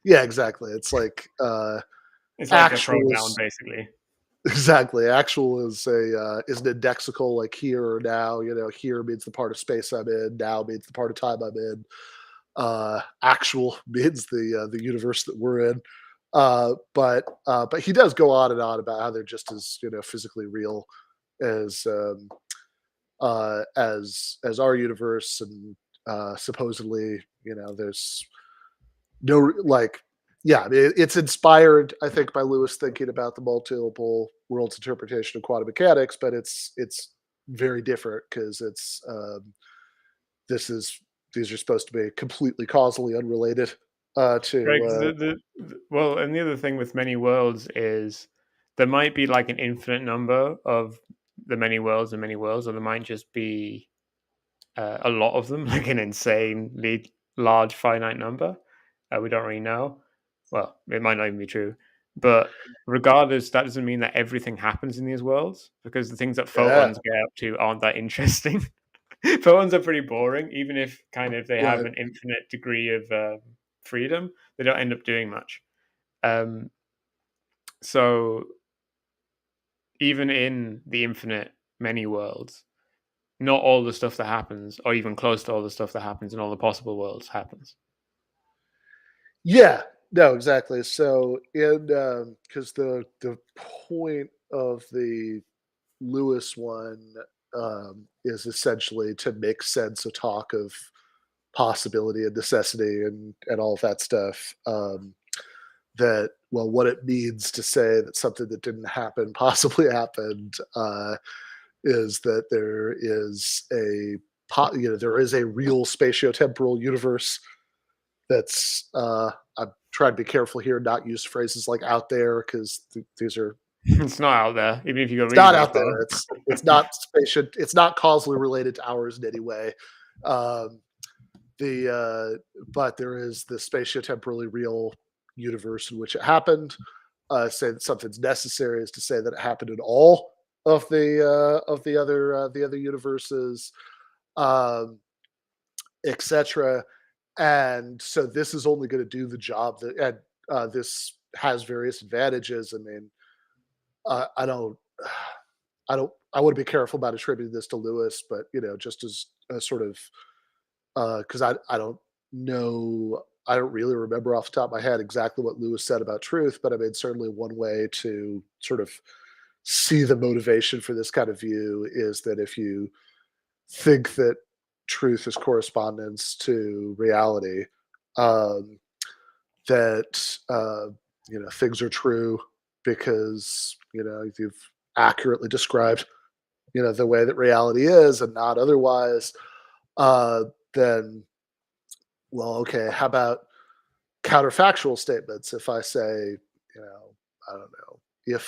yeah, exactly. It's like It's like a actual pronoun is basically. exactly actual is an indexical like here or now. You know, here means the part of space I'm in. Now means the part of time I'm in. Actual means the universe that we're in. But he does go on and on about how they're just as physically real as as our universe, and supposedly there's no like yeah, I mean, it's inspired I think by Lewis thinking about the multiple worlds interpretation of quantum mechanics, but it's very different because it's this is these are supposed to be completely causally unrelated Right. 'Cause to well, and the other thing with many worlds is there might be like an infinite number of the many worlds and many worlds, or there might just be a lot of them, like an insanely large finite number. We don't really know. Well, it might not even be true. But regardless, that doesn't mean that everything happens in these worlds, because the things that yeah, photons get up to aren't that interesting. Photons are pretty boring, even if kind of they have right. an infinite degree of freedom. They don't end up doing much. Um, so even in the infinite many worlds, not all the stuff that happens, or even close to all the stuff that happens in all the possible worlds, happens. Yeah, no, exactly. So in because the point of the Lewis one is essentially to make sense of talk of possibility and necessity and all of that stuff. That well, what it means to say that something that didn't happen possibly happened is that there is there is a real spatiotemporal universe that's I'm trying to be careful here, not use phrases like out there because these are It's not out there, even if you go it's really, not really out far. there. It's not spatial. It's not causally related to ours in any way. Um, but there is the spatiotemporally real universe in which it happened. Say that something's necessary is to say that it happened in all of the other universes, um, etc. And so this is only going to do the job that and this has various advantages. I mean, I don't I want to be careful about attributing this to Lewis, but just as a sort of because I don't know, I don't really remember off the top of my head exactly what Lewis said about truth, but I mean certainly one way to sort of see the motivation for this kind of view is that if you think that truth is correspondence to reality, um, that things are true because you've accurately described the way that reality is and not otherwise. uh, then well, okay, how about counterfactual statements? If I say, I don't know, you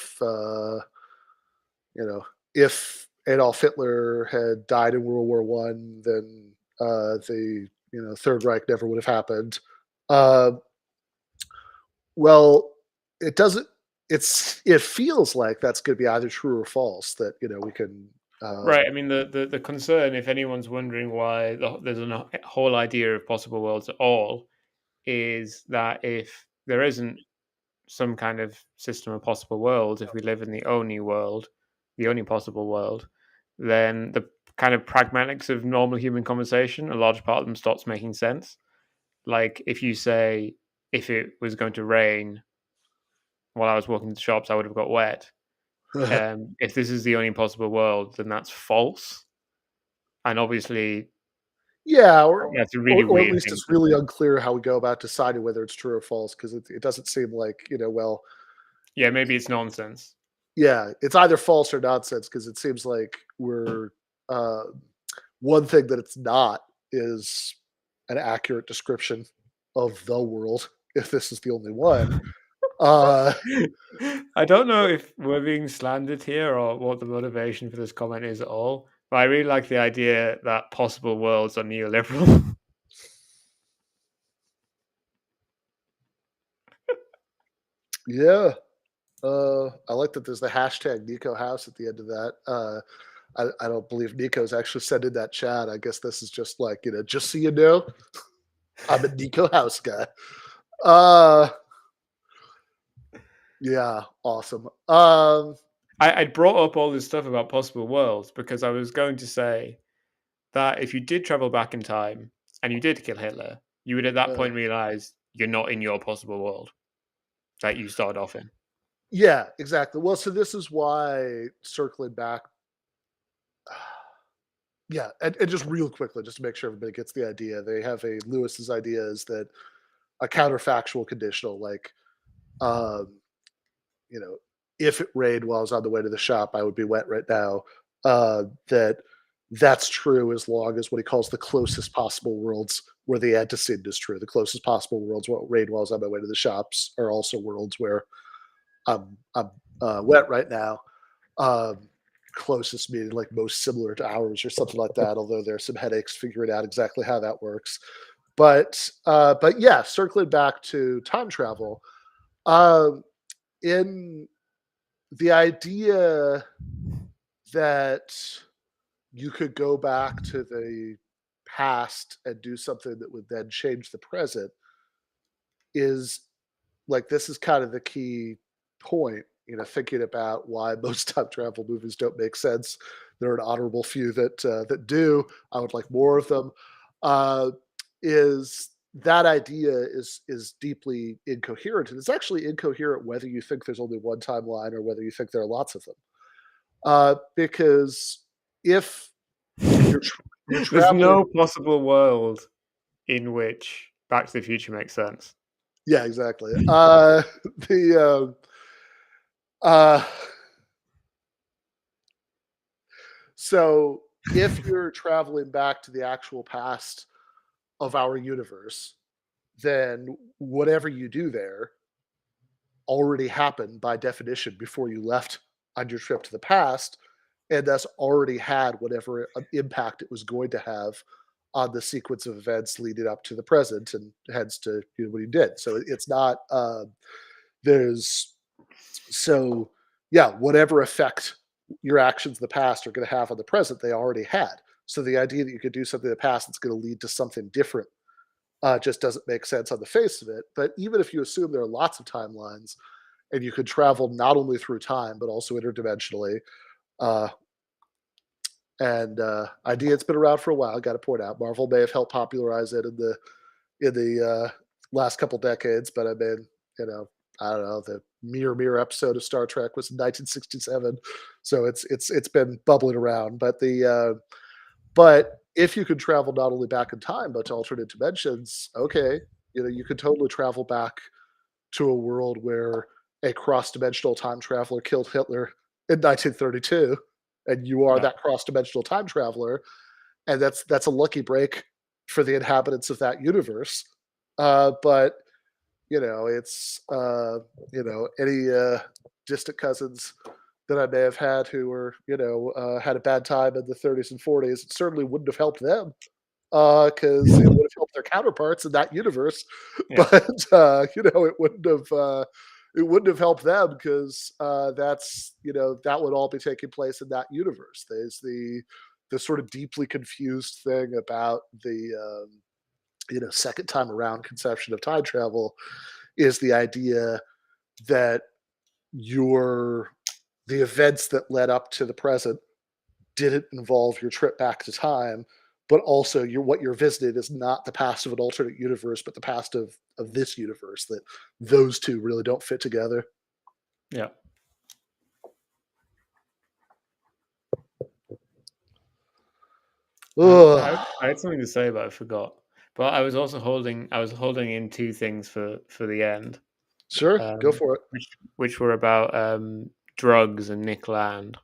know if Adolf Hitler had died in World War One, then the Third Reich never would have happened. uh, well, it doesn't. it feels like that's going to be either true or false. That we can. Right. I mean, the concern, if anyone's wondering why there's a whole idea of possible worlds at all, is that if there isn't some kind of system of possible worlds, if we live in the only world, the only possible world, then the kind of pragmatics of normal human conversation, a large part of them stops making sense. Like if you say, if it was going to rain while I was walking to the shops, I would have got wet. If this is the only possible world, then that's false. And obviously, Yeah, that's a really or at weird least thing it's to really say. unclear how we go about deciding whether it's true or false, because it doesn't seem like well, Yeah, maybe it's nonsense. yeah, it's either false or nonsense, because it seems like we're uh, one thing that it's not is an accurate description of the world, if this is the only one. Uh, I don't know if we're being slandered here or what the motivation for this comment is at all, but I really like the idea that possible worlds are neoliberal. yeah, I like that there's the hashtag Nico House at the end of that. I don't believe Nico's actually said in that chat. I guess this is just like, just so you know, I'm a Nico House guy. Uh, yeah, awesome. I brought up all this stuff about possible worlds because I was going to say that if you did travel back in time and you did kill Hitler, you would at that uh, point realize you're not in your possible world that you started off in. yeah, exactly. Well, so this is why circling back. Yeah, and just real quickly, just to make sure everybody gets the idea, they have Lewis's idea is that a counterfactual conditional, like, um, you know, if it rained while I was on the way to the shop, I would be wet right now. That's true as long as what he calls the closest possible worlds where the antecedent is true. The closest possible worlds where it rained while I was on my way to the shops are also worlds where I'm wet right now. Um, Closest meaning like most similar to ours or something like that. Although there's some headaches figuring out exactly how that works. But yeah, circling back to time travel, um, in the idea that you could go back to the past and do something that would then change the present is like this is kind of the key point, thinking about why most time travel movies don't make sense. There are an honorable few that do. I would like more of them. Uh, is that idea is deeply incoherent, and it's actually incoherent whether you think there's only one timeline or whether you think there are lots of them. Because if you're you're There's traveling, no possible world in which Back to the Future makes sense. yeah, exactly. The uh, So if you're traveling back to the actual past of our universe, then whatever you do there already happened by definition before you left on your trip to the past, and thus already had whatever impact it was going to have on the sequence of events leading up to the present and hence to what you did. So it's not there's so yeah, whatever effect your actions in the past are going to have on the present, they already had. So the idea that you could do something in the past that's going to lead to something different just doesn't make sense on the face of it. But even if you assume there are lots of timelines and you could travel not only through time but also interdimensionally, uh, and idea it's been around for a while. Got to point out, Marvel may have helped popularize it in the last couple decades, but I mean, you know, I don't know, the Mirror episode of Star Trek was in 1967, so it's been bubbling around. But if you could travel not only back in time but to alternate dimensions, okay, you could totally travel back to a world where a cross-dimensional time traveler killed Hitler in 1932, and you are Yeah. that cross-dimensional time traveler, and that's a lucky break for the inhabitants of that universe. But it's any distant cousins that I may have had who were had a bad time in the 30s and 40s. It certainly wouldn't have helped them because it would have helped their counterparts in that universe, Yeah. but it wouldn't have. it wouldn't have helped them because that's that would all be taking place in that universe. There's the sort of deeply confused thing about the second time around conception of time travel is the idea that your the events that led up to the present didn't involve your trip back to time, but also what you're visited is not the past of an alternate universe, but the past of this universe. That those two really don't fit together. Yeah. I had something to say, but I forgot. But I was also holding in two things for the end, Sure, go for it. which were about drugs and Nick Land,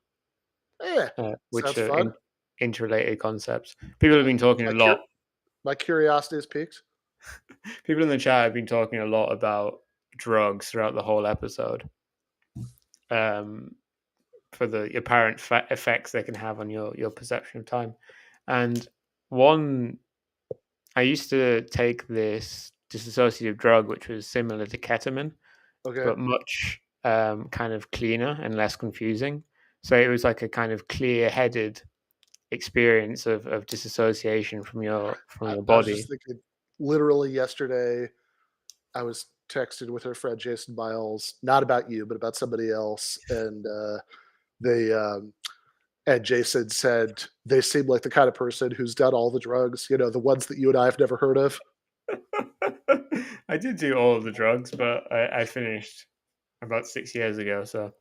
Yeah, which sounds are fun. interrelated concepts. People have been talking a My, lot. my curiosity is piqued. People in the chat have been talking a lot about drugs throughout the whole episode, for the apparent effects they can have on your perception of time. And one, I used to take this dissociative drug, which was similar to ketamine, Okay. but much kind of cleaner and less confusing. So it was like a kind of clear-headed experience of disassociation from your I was just body. thinking, literally yesterday, I was texting with her friend Jason Miles, not about you, but about somebody else, and they and Jason said they seem like the kind of person who's done all the drugs, the ones that you and I have never heard of. I did do all of the drugs, but I finished about 6 years ago, so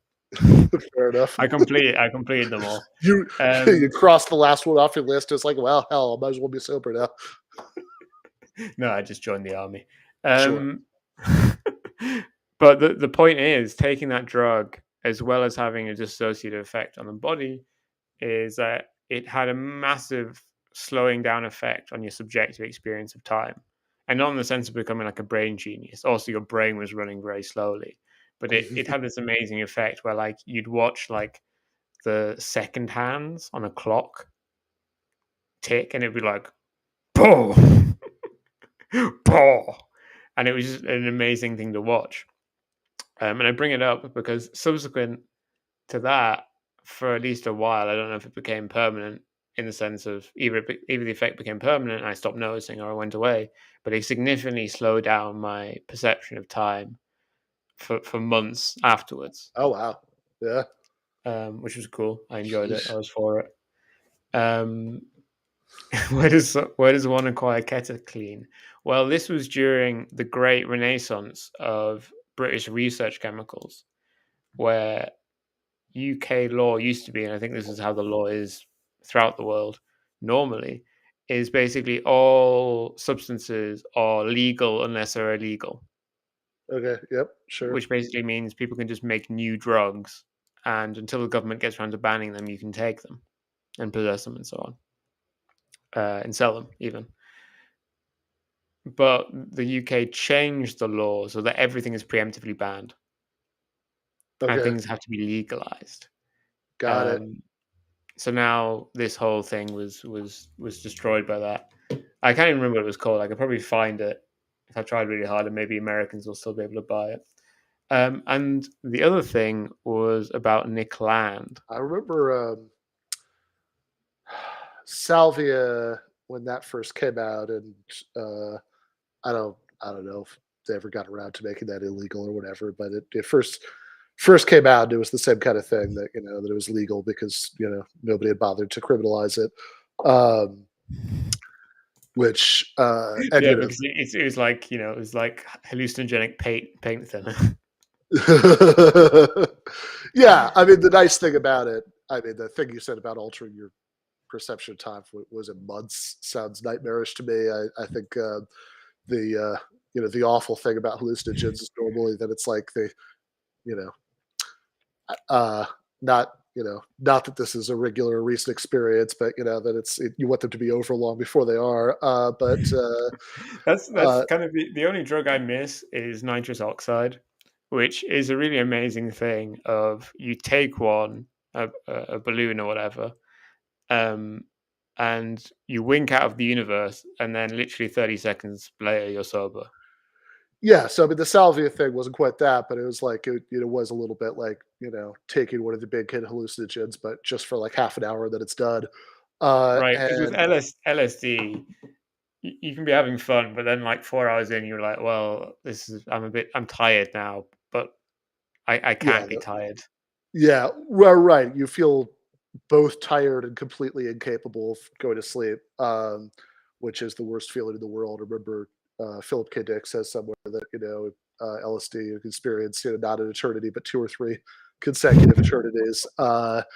Fair enough. I completed them all. You you crossed the last one off your list. It's like, well, hell, I might as well be sober now. No, I just joined the army. Sure. But the point is, taking that drug, as well as having a dissociative effect on the body, is that it had a massive slowing down effect on your subjective experience of time. And not in the sense of becoming like a brain genius. Also, your brain was running very slowly. But it had this amazing effect where like you'd watch like the second hands on a clock tick and it'd be like, boom, boom. And it was just an amazing thing to watch. And I bring it up because subsequent to that, for at least a while, I don't know if it became permanent in the sense of either the effect became permanent and I stopped noticing or I went away, but it significantly slowed down my perception of time for months afterwards, Oh wow. Yeah. which was cool. I enjoyed it. I Sheesh. was for it. Um, where does one acquire ketoclean? Well, this was during the great renaissance of British research chemicals, where UK law used to be, and I think this is how the law is throughout the world normally, is basically all substances are legal unless they're illegal, Okay. Yep. Sure. which basically means people can just make new drugs, and until the government gets around to banning them, you can take them and possess them and so on, and sell them even. But the UK changed the law so that everything is preemptively banned and Okay. things have to be legalized. Got it. Um, so now this whole thing was destroyed by that. I can't even remember what it was called. I could probably find it if I tried really hard, and maybe Americans will still be able to buy it. And the other thing was about Nick Land. I remember Salvia when that first came out, and I don't know if they ever got around to making that illegal or whatever, but it first came out and it was the same kind of thing that that it was legal because nobody had bothered to criminalize it. Um, which and Yeah, because it was like it was like hallucinogenic paint thinner. yeah, I mean the nice thing about it, I mean the thing you said about altering your perception of time was it months sounds nightmarish to me. I think the the awful thing about hallucinogens is normally that it's like they you know uh not not that this is a regular or recent experience, but that you want them to be over long before they are. But That's kind of the only drug I miss is nitrous oxide, which is a really amazing thing. Of you take one, a balloon or whatever, um, and you wink out of the universe, and then literally 30 seconds later you're sober. Yeah, so I mean, the salvia thing wasn't quite that, but it was like it was a little bit like taking one of the big kid hallucinogens, but just for like half an hour, then it's done. Right, because with And LSD, you can be having fun, but then like 4 hours in, you're like, well, I'm tired now, but I yeah, can't be tired. yeah, well, right. You feel both tired and completely incapable of going to sleep, which is the worst feeling in the world. I remember Philip K. Dick says somewhere that LSD you can experience not an eternity but 2 or 3 consecutive eternities. But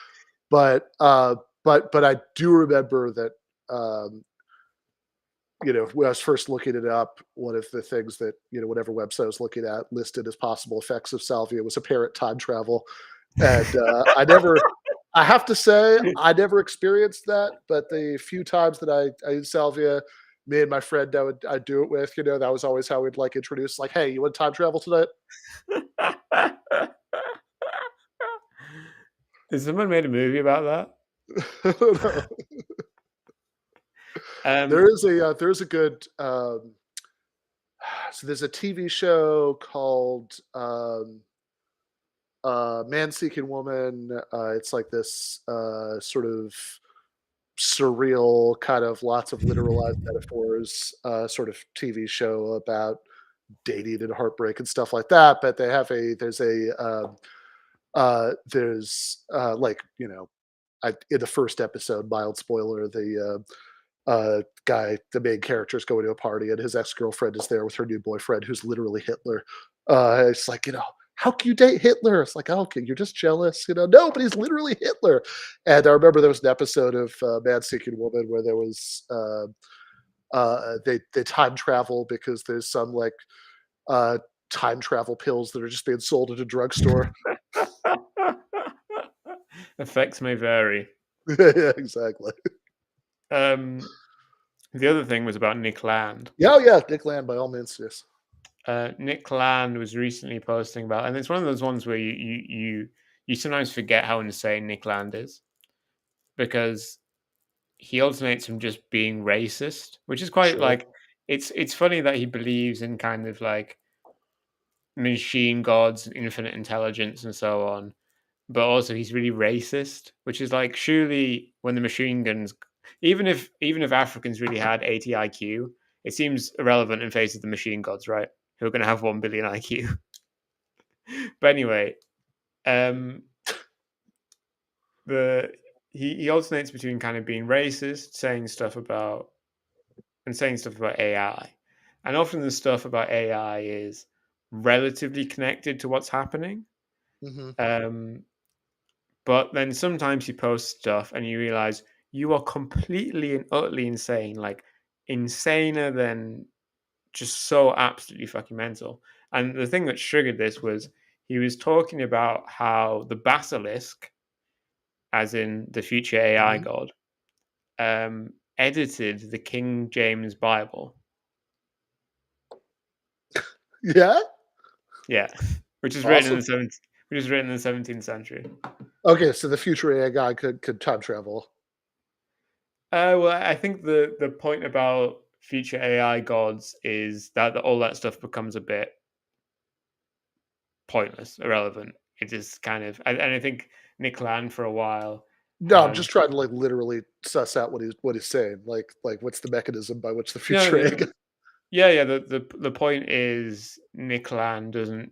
I do remember that um, when I was first looking it up, one of the things that whatever website I was looking at listed as possible effects of salvia was apparent time travel, and I have to say, I never experienced that, but the few times that I used salvia, me and my friend I'd do it with, that was always how we'd like introduce, like, "Hey, you want time travel tonight?" Has someone made a movie about I don't know. that? There's a good so there's a TV show called Man Seeking Woman. It's like this sort of surreal, kind of lots of literalized metaphors, sort of TV show about dating and heartbreak and stuff like that. But they have like in the first episode, mild spoiler, the main character is going to a party and his ex girlfriend is there with her new boyfriend who's literally Hitler. It's like, how can you date Hitler? It's like, oh, okay, you're just jealous, no, but he's literally Hitler. And I remember there was an episode of Man Seeking Woman where there was they time travel because there's some like uh, time travel pills that are just being sold at a drugstore. Effects may vary. Yeah, exactly. Um, the other thing was about Nick Land. Yeah, oh, yeah, Dick Land by all means, yes. Nick Land was recently posting about, and it's one of those ones where you sometimes forget how insane Nick Land is, because he alternates from just being racist, which is quite Sure. like it's funny that he believes in kind of like machine gods, infinite intelligence, and so on. But also he's really racist, which is like surely when the machine guns, even if Africans really had 80 IQ, it seems irrelevant in face of the machine gods, right? Who are going to have 1 billion IQ. But anyway, um, the he alternates between kind of being racist, saying stuff about AI, and often the stuff about AI is relatively connected to what's happening. Hmm. Um, But then sometimes you post stuff and you realize you are completely and utterly insane, like insaner than just so absolutely fucking mental. And the thing that triggered this was he was talking about how the basilisk, as in the future AI Hmm. god, edited the King James Bible. Yeah. Yeah, which is written in Awesome. the 17th, which is written in the 17th century. Okay, so the future AI guy could time travel. Well, I think the point about future AI gods is that all that stuff becomes a bit pointless, irrelevant. It just kind of, and I think Nick Land for a while No, I'm just has trying to like literally suss out what he's saying. Like what's the mechanism by which the no, future AI guy. yeah, yeah. The point is Nick Land doesn't,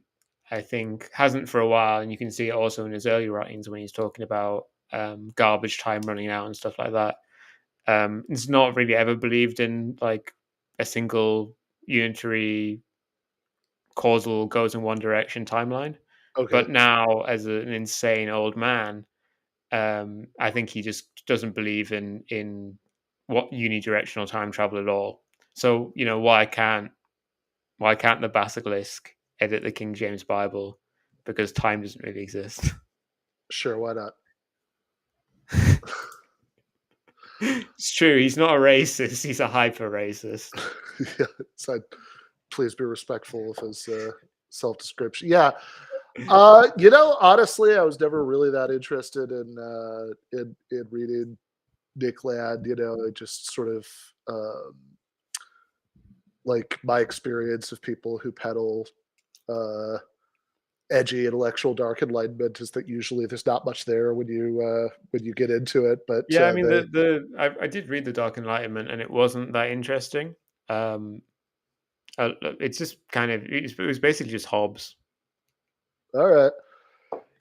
I think, hasn't for a while, and you can see it also in his early writings when he's talking about garbage time running out and stuff like that. It's not really ever believed in like a single unitary causal goes in one direction timeline. Okay, But now, as an insane old man, I think he just doesn't believe in what unidirectional time travel at all. So why can't the basilisk edit the King James Bible? Because time doesn't really exist. sure, why not? It's true. He's not a racist. He's a hyper racist. Yeah, so please be respectful of his self-description. Yeah, honestly, I was never really that interested in reading Nick Land. It just sort of. like my experience of people who peddle uh, edgy intellectual dark enlightenment is that usually there's not much there when you get into it, but Yeah, I mean they I did read the Dark Enlightenment, and it wasn't that interesting. Um, it's just kind of it was basically just Hobbes. all right.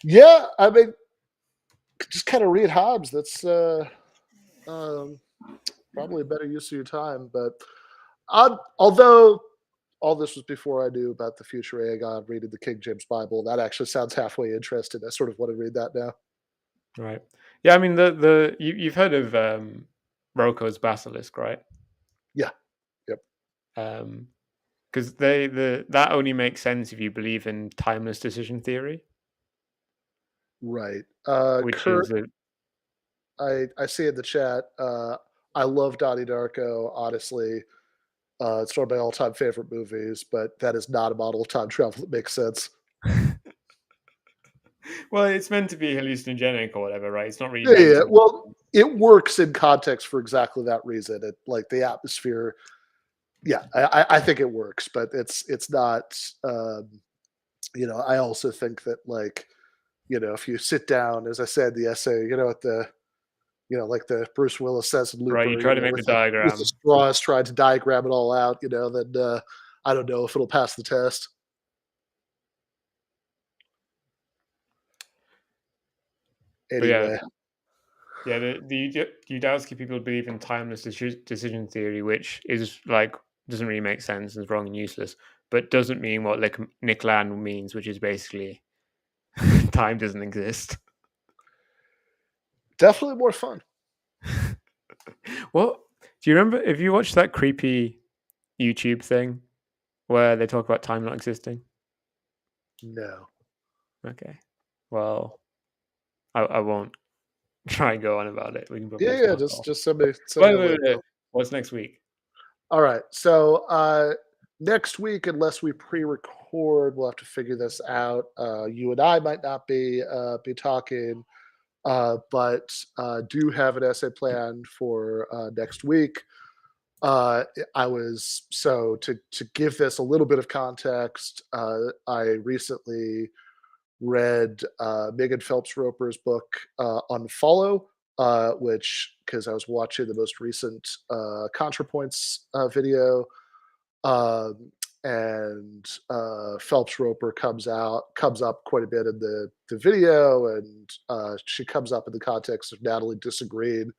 Yeah, I mean, just kind of read Hobbes. That's um, probably a better use of your time. But although all this was before I knew about the future Aegon reading the King James Bible, that actually sounds halfway interesting. I sort of want to read that now. Right. Yeah, I mean you've heard of Roko's Basilisk, right? Yeah. Yep. Because that only makes sense if you believe in timeless decision theory, Right. which Kurt, is a I see in the chat. I love Donnie Darko. Honestly, it's one of my all-time favorite movies, but that is not a model of time travel that makes sense. well, it's meant to be hallucinogenic or whatever, right? It's not really Yeah, meant yeah. to. Well, it works in context for exactly that reason. It like the atmosphere. Yeah, I think it works, but it's not. I also think that like if you sit down, as I said in the essay, at the like the Bruce Willis says in Right, you Looper, try to make the with the diagram. straws trying to diagram it all out, then I don't know if it'll pass the test. But yeah, Anyway, yeah, the Udowski people believe in timeless decision theory, which is like doesn't really make sense and is wrong and useless, but doesn't mean what like Nick Land means, which is basically time doesn't exist. definitely more fun. What do you remember? If you watched that creepy YouTube thing where they talk about time not existing? No. Okay, well, I won't try and go on about it. We can probably Yeah, just yeah. knock it Just off. just send me Wait, a wait, link. wait. What's next week? All right. So next week, unless we pre-record, we'll have to figure this out. You and I might not be talking, but do have an essay planned for next week. I was so to give this a little bit of context. I recently read Megan Phelps Roper's book Unfollow, which because I was watching the most recent ContraPoints video, um, and Phelps Roper comes up quite a bit in the video, and she comes up in the context of Natalie disagreeing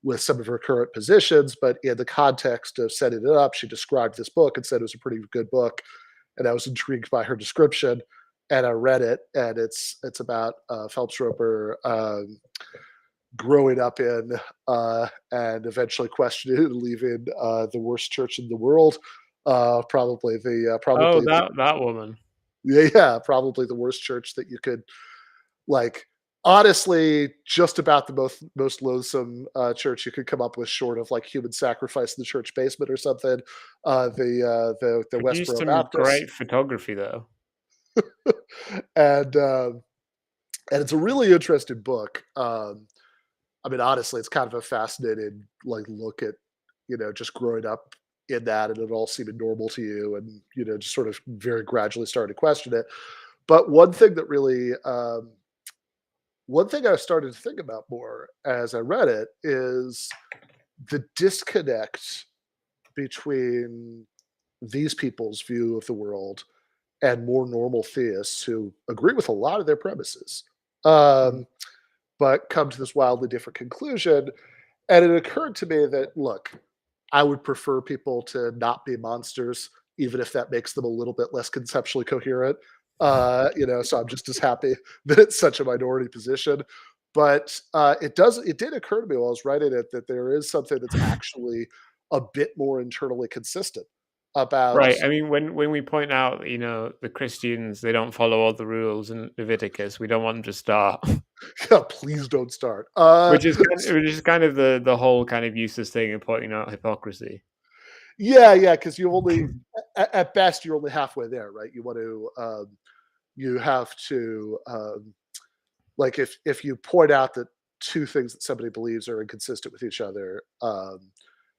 with some of her current positions, but in the context of setting it up, she described this book and said it was a pretty good book, and I was intrigued by her description, and I read it, and it's about Phelps Roper growing up in and eventually questioning and leaving the worst church in the world, Oh, probably that woman. yeah, probably the worst church that you could like honestly just about the most loathsome church you could come up with short of like human sacrifice in the church basement or something. The Produced Westboro some Baptist. great photography though. and and it's a really interesting book. I mean, honestly, it's kind of a fascinating like look at just growing up in that and it all seeming normal to you, and just sort of very gradually starting to question it. But one thing I started to think about more as I read it is the disconnect between these people's view of the world and more normal theists who agree with a lot of their premises, Mm. um, but come to this wildly different conclusion. And it occurred to me that, look, I would prefer people to not be monsters, even if that makes them a little bit less conceptually coherent. So I'm just as happy that it's such a minority position. But it did occur to me while I was writing it that there is something that's actually a bit more internally consistent about Right. I mean, when we point out, the Christians, they don't follow all the rules in Leviticus. We don't want them to start, please don't start. which is kind of the whole kind of useless thing of pointing out hypocrisy. Yeah, because at best you're only halfway there, right? You have to like if you point out that two things that somebody believes are inconsistent with each other,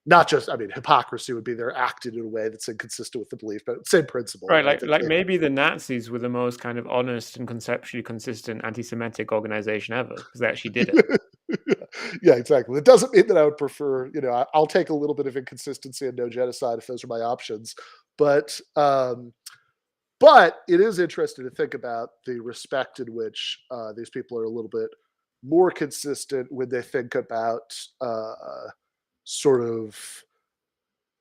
Not just, I mean, hypocrisy would be they're acting in a way that's inconsistent with the belief, but same principle. Right, I think like maybe the Nazis were the most kind of honest and conceptually consistent anti-Semitic organization ever because they actually did it. yeah, exactly. It doesn't mean that I would prefer, I'll take a little bit of inconsistency and no genocide if those are my options. But but it is interesting to think about the respect in which these people are a little bit more consistent when they think about sort of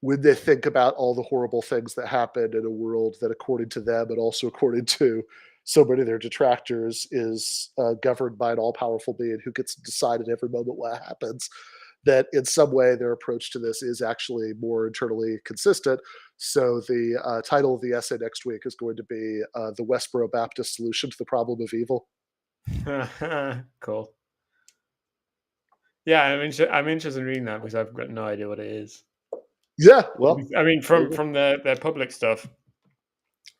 when they think about all the horrible things that happen in a world that, according to them, and also according to so many of their detractors, is governed by an all-powerful being who gets to decide at every moment what happens. That in some way their approach to this is actually more internally consistent. So the title of the essay next week is going to be "The Westboro Baptist Solution to the Problem of Evil." Cool. Yeah, I'm interested in reading that because I've got no idea what it is. Yeah, well, I mean, from their public stuff,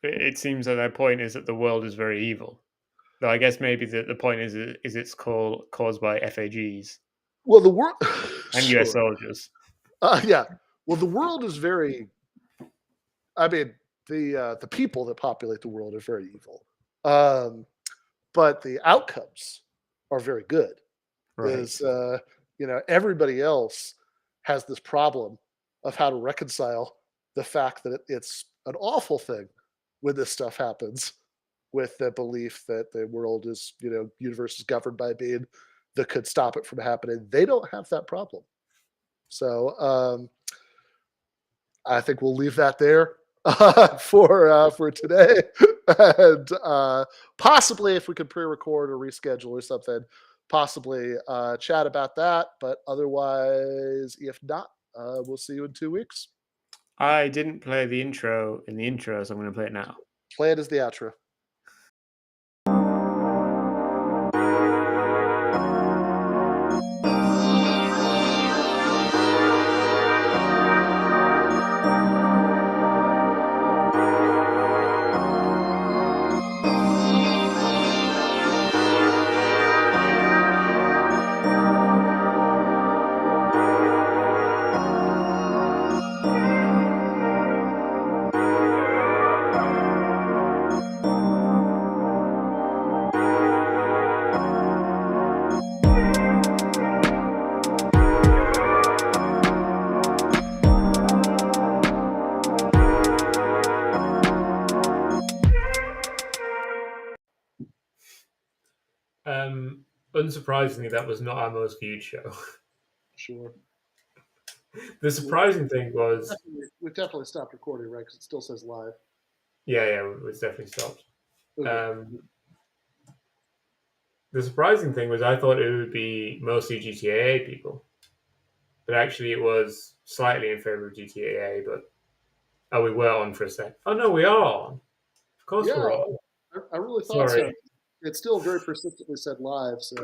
it seems that their point is that the world is very evil. Though I guess maybe the point is it's caused by FAGs well, the world, and US sure, soldiers. yeah. Well, the world is very. I mean, the people that populate the world are very evil, but the outcomes are very good. Right. Is everybody else has this problem of how to reconcile the fact that it's an awful thing when this stuff happens, with the belief that the world is, universe is governed by a being that could stop it from happening. They don't have that problem. So I think we'll leave that there for today, and possibly if we could pre-record or reschedule or something, possibly chat about that. But otherwise, if not, we'll see you in 2 weeks. I didn't play the intro in the intro, so I'm going to play it now. Play it as the outro. Unsurprisingly, that was not our most viewed show. Sure. The surprising thing was, We've definitely stopped recording, right? Because it still says live. yeah, it was definitely stopped. Okay. The surprising thing was I thought it would be mostly GTAA people, but actually it was slightly in favor of GTAA. But we were on for a sec. Oh no, we are on. Of course Yeah, we're on. I really thought Sorry. so. It still very persistently said live, so